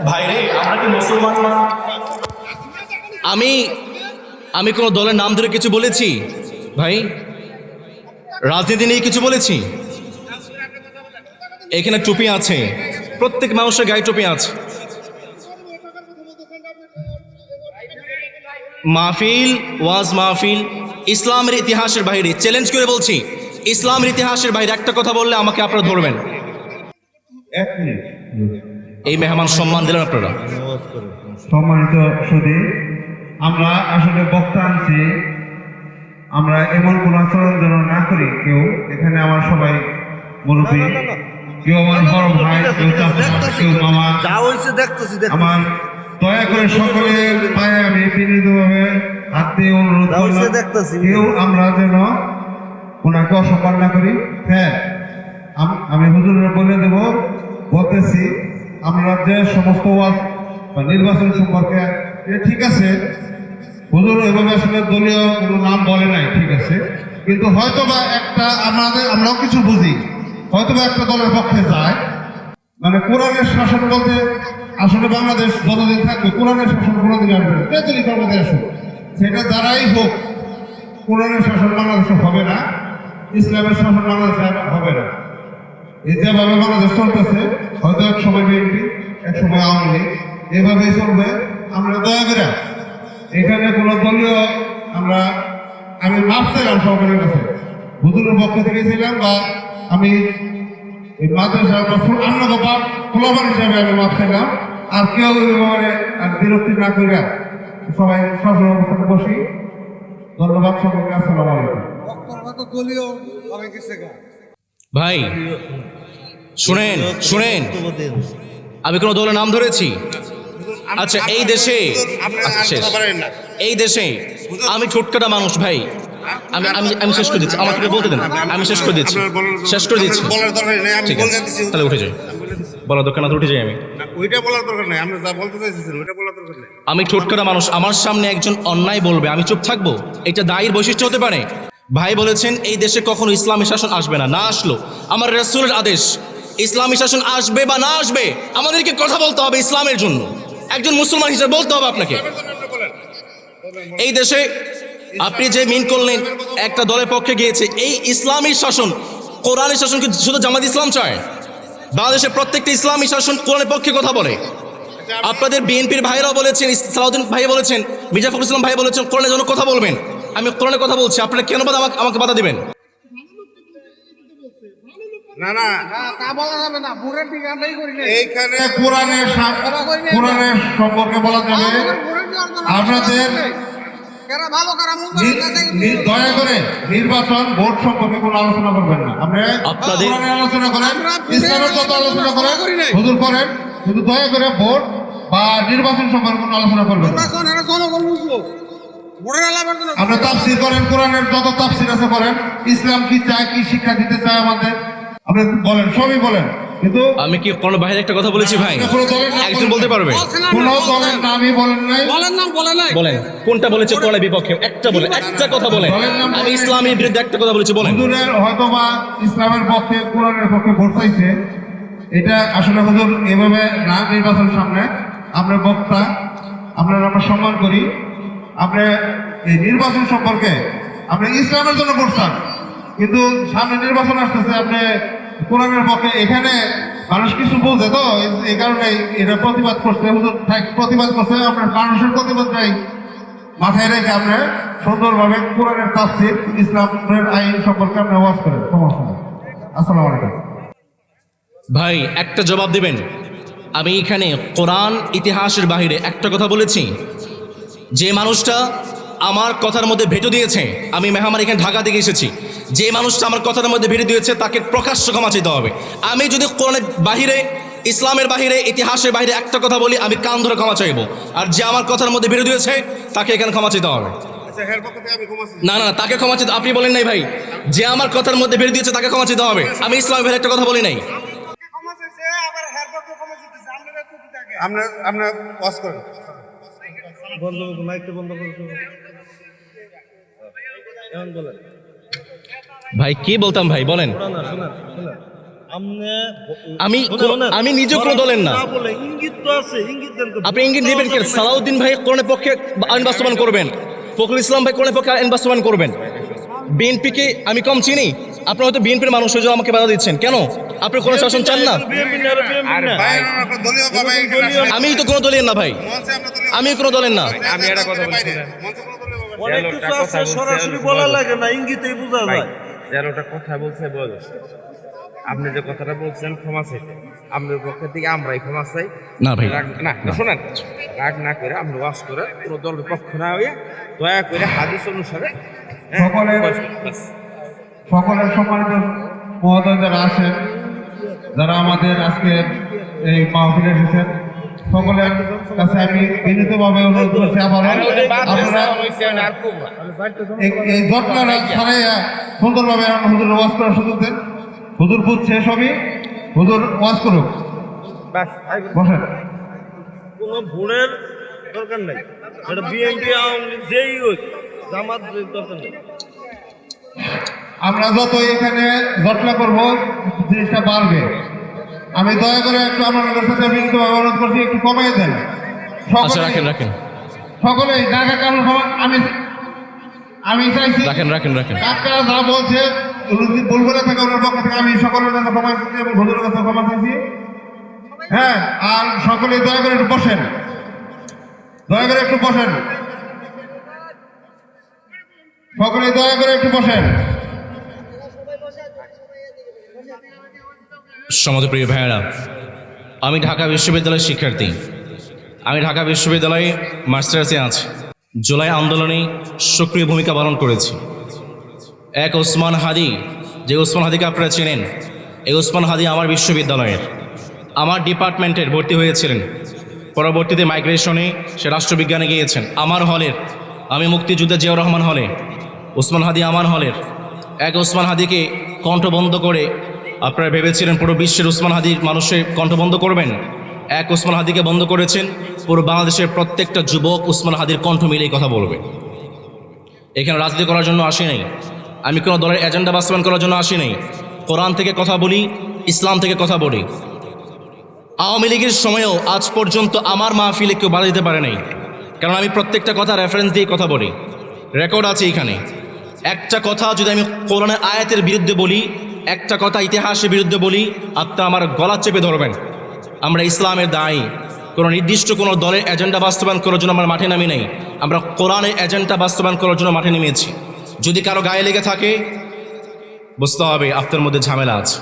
ভাই রে আমরা কি মুসলমান না আমি কোনো দলের নাম ধরে কিছু বলেছি ভাই রাজনীতি নিয়ে কিছু বলেছি এখানে টুপি আছে প্রত্যেক মানুষের গায়ে টুপি আছে মাহফিল ওয়াজ মাহফিল ইসলামের ইতিহাসের বাইরে চ্যালেঞ্জ করে বলছি ইসলামের ইতিহাসের বাইরে একটা কথা বললে আমাকে আপনারা ধরবেন এক মিনিট এই মেহমান সম্মান দিলেন আপনারা সম্মানিত সুধী আমরা আসলে বক্তা আনছি আমরা এমন কোন আচরণ যেন না করি কেউ এখানে আমার সবাই মুরব্বী কেউ আমার বড় ভাই কেউ চাচা কেউ মামা আমার দয়া করে সকলের পায়ে আমি বিনীতভাবে হাত দিয়ে অনুরোধ করলাম কেউ আমরা যেন ওনাকে অসম্মান না করি হ্যাঁ আমি হুজুরের বলে দেব বলতেছি আমরা যে সমস্ত ওয়াজ বা নির্বাচন সম্পর্কে ঠিক আছে হুজুর এভাবে আসলে দলীয় কোনো নাম বলে নাই ঠিক আছে কিন্তু হয়তোবা একটা আমরাও কিছু বুঝি হয়তোবা একটা দলের পক্ষে যায় মানে কোরআনের শাসন বলতে আসলে বাংলাদেশ যতদিন থাকবে কোরআনের শাসন কোনোদিন আসবে না তেতুলি কর্মতে আসুক সেটা যারাই হোক কোরআনের শাসন বাংলাদেশে হবে না ইসলামের শাসন বাংলাদেশে হবে না এই যেভাবে বাংলাদেশ চলতেছে হয়তো এক সময় বিএনপি এক সময় আওয়ামী লীগ এভাবেই চলবে আমরা দয়া করে এখানে কোনো দলীয় আমি মাপ চাইলাম সরকারের কাছে হুজুরের পক্ষ থেকে ছিলাম বা আমি এই মাদ্রাসা বা অন্যগোপাল খোলাবার হিসাবে আমি মাপ চাইলাম আর কেউ আর বিরক্তি না করে সবাই শাসন অবস্থানে বসি ধন্যবাদ সকলকে আসসালামু আলাইকুম ভাই শুনেন আমি কোনো দলের নাম ধরেছি আচ্ছা এই দেশে এই দেশে আমি ঠোটকাটা মানুষ ভাই আমি আমি আমি শেষ করে দিচ্ছি, আমাকে একটু বলতে দেন, আমি শেষ করে দিচ্ছি, শেষ করে দিচ্ছি। বলার দরকার নেই, আমি ঠিক বলে আছে, দিচ্ছি। তাহলে উঠে যাই। বলার দরকার না তো উঠে যাই আমি। ওইটা বলার দরকার নেই, আপনি যা বলতে চাইছেন ওইটা বলার দরকার নেই। আমি ঠোঁটকাটা মানুষ, আমার সামনে একজন অন্যায় বলবে আমি চুপ থাকবো? এটা দায়ের বৈশিষ্ট্য হতে পারে? ভাই বলেছেন এই দেশে কখনো ইসলামী শাসন আসবে না, না আসলো। আমার রাসূলের আদেশ, ইসলামী শাসন আসবে বা না আসবে আমাদেরকে কথা বলতে হবে ইসলামের জন্য। একজন মুসলমান হিসেবে বলতে হবে আপনাকে। এই দেশে আপনি যে মিন করলেন একটা দলের পক্ষে গিয়েছে, এই ইসলামী শাসন কোরআনের শাসনকে শুধু জামাত ইসলাম চায়? বাংলাদেশের প্রত্যেকটা ইসলামী শাসন কোরআনের পক্ষে কথা বলে। আপনাদের বিএনপির ভাইরাও বলেছেন, সালাউদ্দিন ভাই বলেছেন, মির্জা ফখরুল ইসলাম ভাই বলেছেন কোরআনের জন্য কথা বলবেন। আমি কোরআনের কথা বলছি, আপনারা কেন আমাকে বাধা দিবেন? না না, তা বলা যাবে না, বুড়ের দিকে আমরাই করি না। এইখানে কোরআনের সম্পর্কে বলা যাবে। আপনাদের কারা ভালো কারা মন্দ দয়া করে নির্বাচন ভোট সম্পর্কে কোনো আলোচনা করবেন না। আপনাদের- কোরআনের আলোচনা করেন, আমরা ইসলামের যত আলোচনা করেন করি নাই। হুজুর করেন, কিন্তু দয়া করে ভোট বা নির্বাচন সম্পর্কে কোনো আলোচনা করবেন না। নির্বাচন এটা জনগণ বুঝবো। বুড়ের আলাবার জন্য আপনি তাফসীর করেন, কোরআনের যত তাফসীর আছে করেন, ইসলাম কি চায়, কি শিক্ষা দিতে চায় আমাদের আপনি বলেন, সবই বলেন। কিন্তু আমি কি কোনো বাইরে একটা কথা বলেছি ভাই? কোনো দলের নাম একজন বলতে পারবে? বলছেন কোনো আপনারা দলের নামই বলেন নাই। বলেন না, বলে নাই। বলেন কোনটা বলেছে কোরআনের বিপক্ষে? একটা বলে, একটা কথা বলেন। আমি ইসলামের বিরুদ্ধে একটা কথা বলেছি, বলেন। হুজুরের হয়তোবা ইসলামের পক্ষে, কোরআনের পক্ষে ভোট চাইছে, এটা আসলে হুজুর এভাবে না। নির্বাচন সামনে আপনার বক্তা, আমরা সম্মান করি। আপনি এই নির্বাচন সম্পর্কে আপনি ইসলামের জন্য ভোট চান, কিন্তু সামনে নির্বাচন আসতেছে, আপনি কোরআনের পক্ষে। এখানে মানুষ কিছু বোঝে তো, এই কারণে এটা প্রতিবাদ করছে, হুজুর প্রতিবাদ করছে। আপনার মানুষের প্রতিবাদটাই মাথায় রেখে আপনি সুন্দরভাবে কোরআনের তাফসীর, ইসলামের আইন সম্পর্কে আপনি ওয়াজ করেন, সমস্যা নেই। আসসালামু আলাইকুম। ভাই একটা জবাব দিবেন। আমি এখানে কোরআন ইতিহাসের বাইরে একটা কথা বলেছি? যে মানুষটা আমার কথার মধ্যে ভেটো দিয়েছে, আমি মেহমান এখানে ঢাকা থেকে এসেছি, যে মানুষটা আমার কথার মধ্যে ভেটো দিয়েছে তাকে প্রকাশ্য ক্ষমা চাইতে হবে। আমি যদি কোরআনের বাহিরে, ইসলামের বাহিরে, ইতিহাসের বাহিরে একটা কথা বলি, আমি কান ধরে ক্ষমা চাইবো। আর যে আমার কথার মধ্যে ভেটো দিয়েছে তাকে এখানে ক্ষমা চাইতে হবে। আচ্ছা, হের পক্ষ থেকে আমি ক্ষমা চাই। না না, তাকে ক্ষমা চাইতে, আপনি বলেন নাই ভাই যে আমার কথার মধ্যে ভেটো দিয়েছে তাকে ক্ষমা চাইতে হবে। আমি ইসলামের বাইরে একটা কথা বলি নাই। ক্ষমা চাইছে, আবার হের পক্ষে ক্ষমা চাইতেছে। আপনারা চুপ থাকে। আপনার ওয়াজ করেন। ভাই কি বলতাম ভাই, বলেন। আমি নিজে কোনো দলের না। আপনি ইঙ্গিত দিবেন কি? সালাউদ্দিন ভাই কোরআনের পক্ষে আইন বাস্তবায়ন করবেন, ফখরুল ইসলাম ভাই কোরআনের পক্ষে আইন বাস্তবায়ন করবেন। বিএনপিকে আমি কম চিনি, আপনারা হয়তো বিএনপির মানুষ হয়ে আমাকে বাধা দিচ্ছেন কেন? আপনি কোনো শাসন চান না? ভাই, আপনার দলীয় ভাবে এখানে আসেন। আমি তো কোনো দলের না ভাই, মঞ্চে আপনার দলীয় আমি কোনো দলের না। আমি একটা কথা বলছি। মঞ্চে কোনো দলীয় ভাবে অনেক কিছু আছে সরাসরি বলা লাগে না, ইঙ্গিতেই বোঝা যায়। যেটা কথা বলছে বল, আপনি যে কথাটা বলছেন ক্ষমা চাইতে, আপনার পক্ষে থেকে আমরাই ক্ষমা চাই। না ভাই, না শোনেন, রাগ না করে আপনি ওয়াজ করে কোনো দলের পক্ষ না হয়ে দয়া করে হাদিস অনুসারে সকলের সম্মানিত মহোদয় যারা আছেন, যারা আমাদের আজকে এই মাহফিলে এসেছেন, সকলের কাছে আমি বিনীতভাবে অনুরোধ করছি, আবার আপনারা এই ঘটনাটা ছাড়াইয়া সুন্দরভাবে হুজুর ওয়াজ করার সুযোগ দেন। হুজুর বুঝছে সবই, হুজুর ওয়াজ করুক। বসেন। কোনো ভোটের দরকার নাই, এটা বিএনপি আওয়ামী লীগ যেই হোক, জামাত দরকার নেই। আমরা যত এখানে ঘটনা করবো জিনিসটা বাড়বে। আমি দয়া করে একটু আপনাদের সাথে বিনীতভাবে অনুরোধ করছি, একটু কমিয়ে দেন। আচ্ছা রাখেন রাখেন সকলেই ঢাকা কারণ আমি চাইছি রাখেন রাখেন রাখেন। আপনারা যা বলছে ভুল করে থাকে ওনার পক্ষ থেকে আমি সকলের কাছে ক্ষমা চাইছি এবং হুজুরের কাছে ক্ষমা চাইছি। হ্যাঁ, আর সকলে দয়া করে একটু বসেন, দয়া করে একটু বসেন, সকলে দয়া করে একটু বসেন। সমাজপ্রিয় ভাইয়েরা, আমি ঢাকা বিশ্ববিদ্যালয়ের শিক্ষার্থী। আমি ঢাকা বিশ্ববিদ্যালয়ে মাস্টার্সে আছি। জুলাই আন্দোলনে সক্রিয় ভূমিকা পালন করেছি। এক ওসমান হাদি, যে ওসমান হাদিকে আপনারা চেনেন, এই ওসমান হাদি আমার বিশ্ববিদ্যালয়ের, আমার ডিপার্টমেন্টের ভর্তি হয়েছিলেন। পরবর্তীতে মাইগ্রেশনে সে রাষ্ট্রবিজ্ঞানে গিয়েছেন। আমার হলের, আমি মুক্তিযোদ্ধা জিয়াউর রহমান হলে ওসমান হাদি আমান হলের এক ওসমান হাদিকে কণ্ঠবন্ধ করে আপনারা ভেবেছিলেন পুরো বিশ্বের ওসমান হাদির মানুষের কণ্ঠবন্ধ করবেন। এক ওসমান হাদিকে বন্ধ করেছেন, পুরো বাংলাদেশের প্রত্যেকটা যুবক ওসমান হাদির কণ্ঠ মিলেই কথা বলবে। এখানে রাজনীতি করার জন্য আসি নাই, আমি কোনো দলের এজেন্ডা বাস্তবায়ন করার জন্য আসি নাই। কোরআন থেকে কথা বলি, ইসলাম থেকে কথা বলি। আওয়ামী লীগের সময়েও আজ পর্যন্ত আমার মাহফিলে কেউ বাধা দিতে পারে নাই, কারণ আমি প্রত্যেকটা কথা রেফারেন্স দিয়ে কথা বলি, রেকর্ড আছে এখানে। একটা কথা যদি আমি কোরআনের আয়াতের বিরুদ্ধে বলি, একটা কথা ইতিহাসের বিরুদ্ধে বলি, আপনারা আমার গলা চেপে ধরবেন। আমরা ইসলামের দায়ী, কোনো নির্দিষ্ট কোনো দলের এজেন্ডা বাস্তবায়ন করার জন্য আমরা মাঠে নামি নাই, আমরা কোরআনের এজেন্ডা বাস্তবায়ন করার জন্য মাঠে নেমেছি। যদি কারো গায়ে লেগে থাকে বুঝতে হবে আপনার মধ্যে ঝামেলা আছে।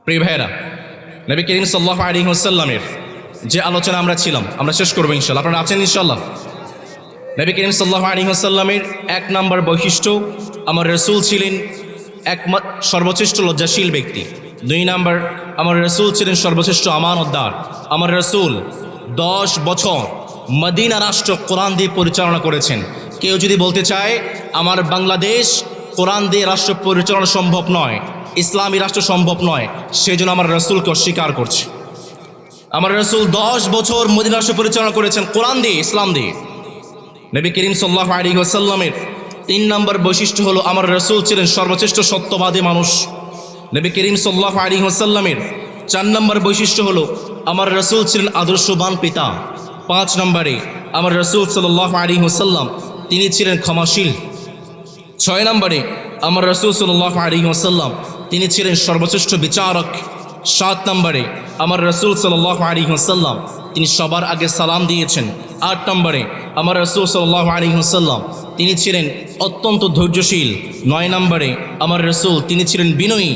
প্রিয় ভাইয়েরা, নবী করিম সাল্লাল্লাহু আলাইহি ওয়াসাল্লামের যে আলোচনা আমরা ছিলাম, আমরা শেষ করবো ইনশাআল্লাহ। আপনারা আছেন ইনশাআল্লাহ? নবী করিম সাল্লাল্লাহু আলাইহি ওয়াসাল্লামের 1 নম্বর বৈশিষ্ট্য, আমার রাসূল ছিলেন সর্বশ্রেষ্ঠ লজ্জাশীল ব্যক্তি। 2 নম্বর, আমার রাসূল ছিলেন সর্বশ্রেষ্ঠ আমানতদার। আমার রাসূল 10 বছর মদিনা রাষ্ট্র কোরআন দিয়ে পরিচালনা করেছেন। কেউ যদি বলতে চায় আমার বাংলাদেশ কোরআন দিয়ে রাষ্ট্র পরিচালনা সম্ভব নয়, ইসলামী রাষ্ট্র সম্ভব নয়, সেজন্য আমার রাসূলকে অস্বীকার করছে। আমার রাসূল 10 বছর মদিনা রাষ্ট্র পরিচালনা করেছেন কোরআন দিয়ে, ইসলাম দিয়ে। নবী করিম সাল্লাল্লাহু আলাইহি ওয়াসাল্লামের 3 নম্বর বৈশিষ্ট্য হলো আমার রাসূল ছিলেন সর্বশ্রেষ্ঠ সত্যবাদী মানুষ। নবী করিম সাল্লাল্লাহু আলাইহি ওয়াসাল্লামের 4 নম্বর বৈশিষ্ট্য হলো আমার রাসূল ছিলেন আদর্শবান পিতা। 5 নম্বরে আমার রাসূল সাল্লাল্লাহু আলাইহি ওয়াসাল্লাম তিনি ছিলেন ক্ষমাশীল। 6 নম্বরে আমার রাসূল সাল্লাল্লাহু আলাইহি ওয়াসাল্লাম তিনি ছিলেন সর্বশ্রেষ্ঠ বিচারক। 7 নম্বরে আমার রাসূল সাল্লাল্লাহু আলাইহি ওয়াসাল্লাম তিনি সবার আগে সালাম দিয়েছেন। 8 নম্বরে আমার রাসূল সাল্লাল্লাহু আলাইহি ওয়াসাল্লাম তিনি ছিলেন অত্যন্ত ধৈর্যশীল। 9 নম্বরে আমার রাসূল তিনি ছিলেন বিনয়ী।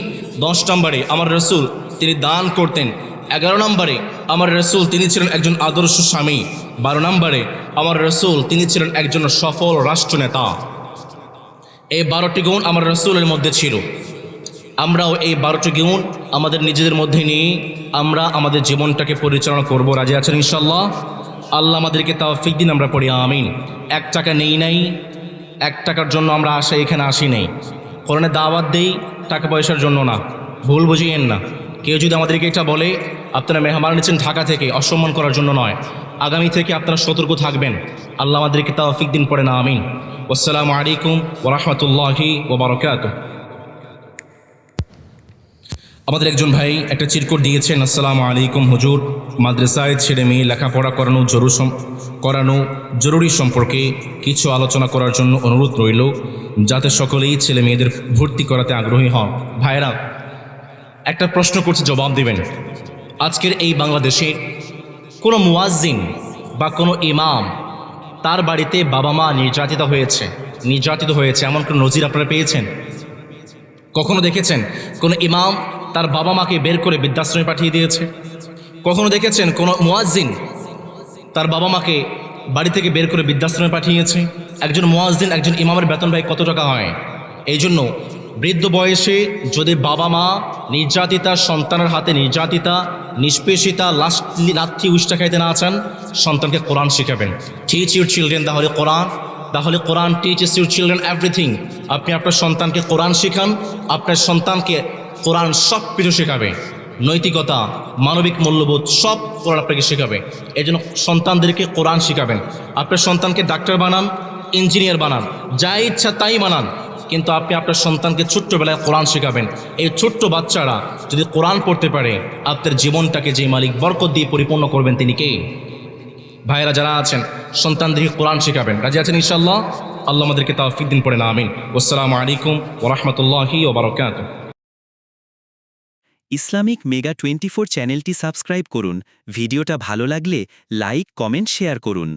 10 নম্বরে আমার রাসূল তিনি দান করতেন। 11 নম্বরে আমার রাসূল তিনি ছিলেন একজন আদর্শ স্বামী। 12 নম্বরে আমার রাসূল তিনি ছিলেন একজন সফল রাষ্ট্রনেতা। এই 12টি গুণ আমার রাসূলের মধ্যে ছিল। আমরাও এই 12টি গুণ আমাদের নিজেদের মধ্যে নিয়ে আমরা আমাদের জীবনটাকে পরিচালনা করব। রাজি আছেন ইনশাআল্লাহ? আল্লাহ আমাদেরকে তৌফিক দিন, আমরা পড়ি আমিন। 1 টাকা নেই নাই, 1 টাকার জন্য আমরা এখানে আসি নাই। কোরআনে দাওয়াত দেই টাকা পয়সার জন্য না, ভুল বুঝিয়েন না। কেউ যদি আমাদেরকে এটা বলে আপনারা মেহমান নিচ্ছেন ঢাকা থেকে, অসম্মান করার জন্য নয়। আগামী থেকে আপনারা সতর্ক থাকবেন। আল্লাহ আমাদেরকে তৌফিক দিন, পড়ে না আমিন। আসসালামু আলাইকুম ওয়া রাহমাতুল্লাহি ওয়া বারাকাতুহু। আমাদের একজন ভাই একটা চিরকুট দিয়েছেন, আসসালামু আলাইকুম হুজুর, মাদ্রাসায় ছেলে মেয়ে লেখাপড়া করানো জরুরি সম্পর্কে কিছু আলোচনা করার জন্য অনুরোধ রইল, যাতে সকলেই ছেলে মেয়েদের ভর্তি করাতে আগ্রহী হন। ভাইরা, একটা প্রশ্ন করছি, জবাব দেবেন। আজকের এই বাংলাদেশে কোনো মুয়াজ্জিন বা কোনো ইমাম তার বাড়িতে বাবা মা নির্যাতিত হয়েছে এমন কোনো নজির আপনারা পেয়েছেন? কখনো দেখেছেন কোনো ইমাম তার বাবা মাকে বের করে বৃদ্ধাশ্রমে পাঠিয়ে দিয়েছে? কখনো দেখেছেন কোনো মুয়াজ্জিন তার বাবা মাকে বাড়ি থেকে বের করে বৃদ্ধাশ্রমে পাঠিয়েছে? একজন মুয়াজ্জিন, একজন ইমামের বেতন ভাই কত টাকা হয়? এই জন্য বৃদ্ধ বয়সে যদি বাবা মা নির্যাতিতা, সন্তানের হাতে নির্যাতিতা, নিষ্পেষিতা, লাথি উষ্টা খাইতে না চান, সন্তানকে কোরআন শেখাবেন। টিচ ইউর চিলড্রেন, তাহলে কোরআন টিচেস ইউর চিলড্রেন এভরিথিং। আপনি আপনার সন্তানকে কোরআন শেখান, আপনার সন্তানকে কোরআন সব কিছু শেখাবে। নৈতিকতা, মানবিক মূল্যবোধ সব কোরআন আপনাকে শেখাবে। এই জন্য সন্তানদেরকে কোরআন শেখাবেন। আপনার সন্তানকে ডাক্তার বানান, ইঞ্জিনিয়ার বানান, যা ইচ্ছা তাই বানান, কিন্তু আপনি আপনার সন্তানকে ছোট্টবেলায় কোরআন শেখাবেন। এই ছোট্ট বাচ্চারা যদি কোরআন পড়তে পারে, আপনার জীবনটাকে যে মালিক বরকত দিয়ে পরিপূর্ণ করবেন তিনি কে? ভাইরা যারা আছেন, সন্তানদেরকে কোরআন শেখাবেন। রাজি আছেন ইনশাআল্লাহ? আল্লাহ আমাদেরকে তৌফিক দিন, পড়ে না আমিন। আসসালামু আলাইকুম ওয়া রাহমাতুল্লাহি ওয়া বারাকাতুহু। ইসলামিক মেগা 24 চ্যানেলটি সাবস্ক্রাইব করুন। ভিডিওটা ভালো লাগলে লাইক, কমেন্ট, শেয়ার করুন।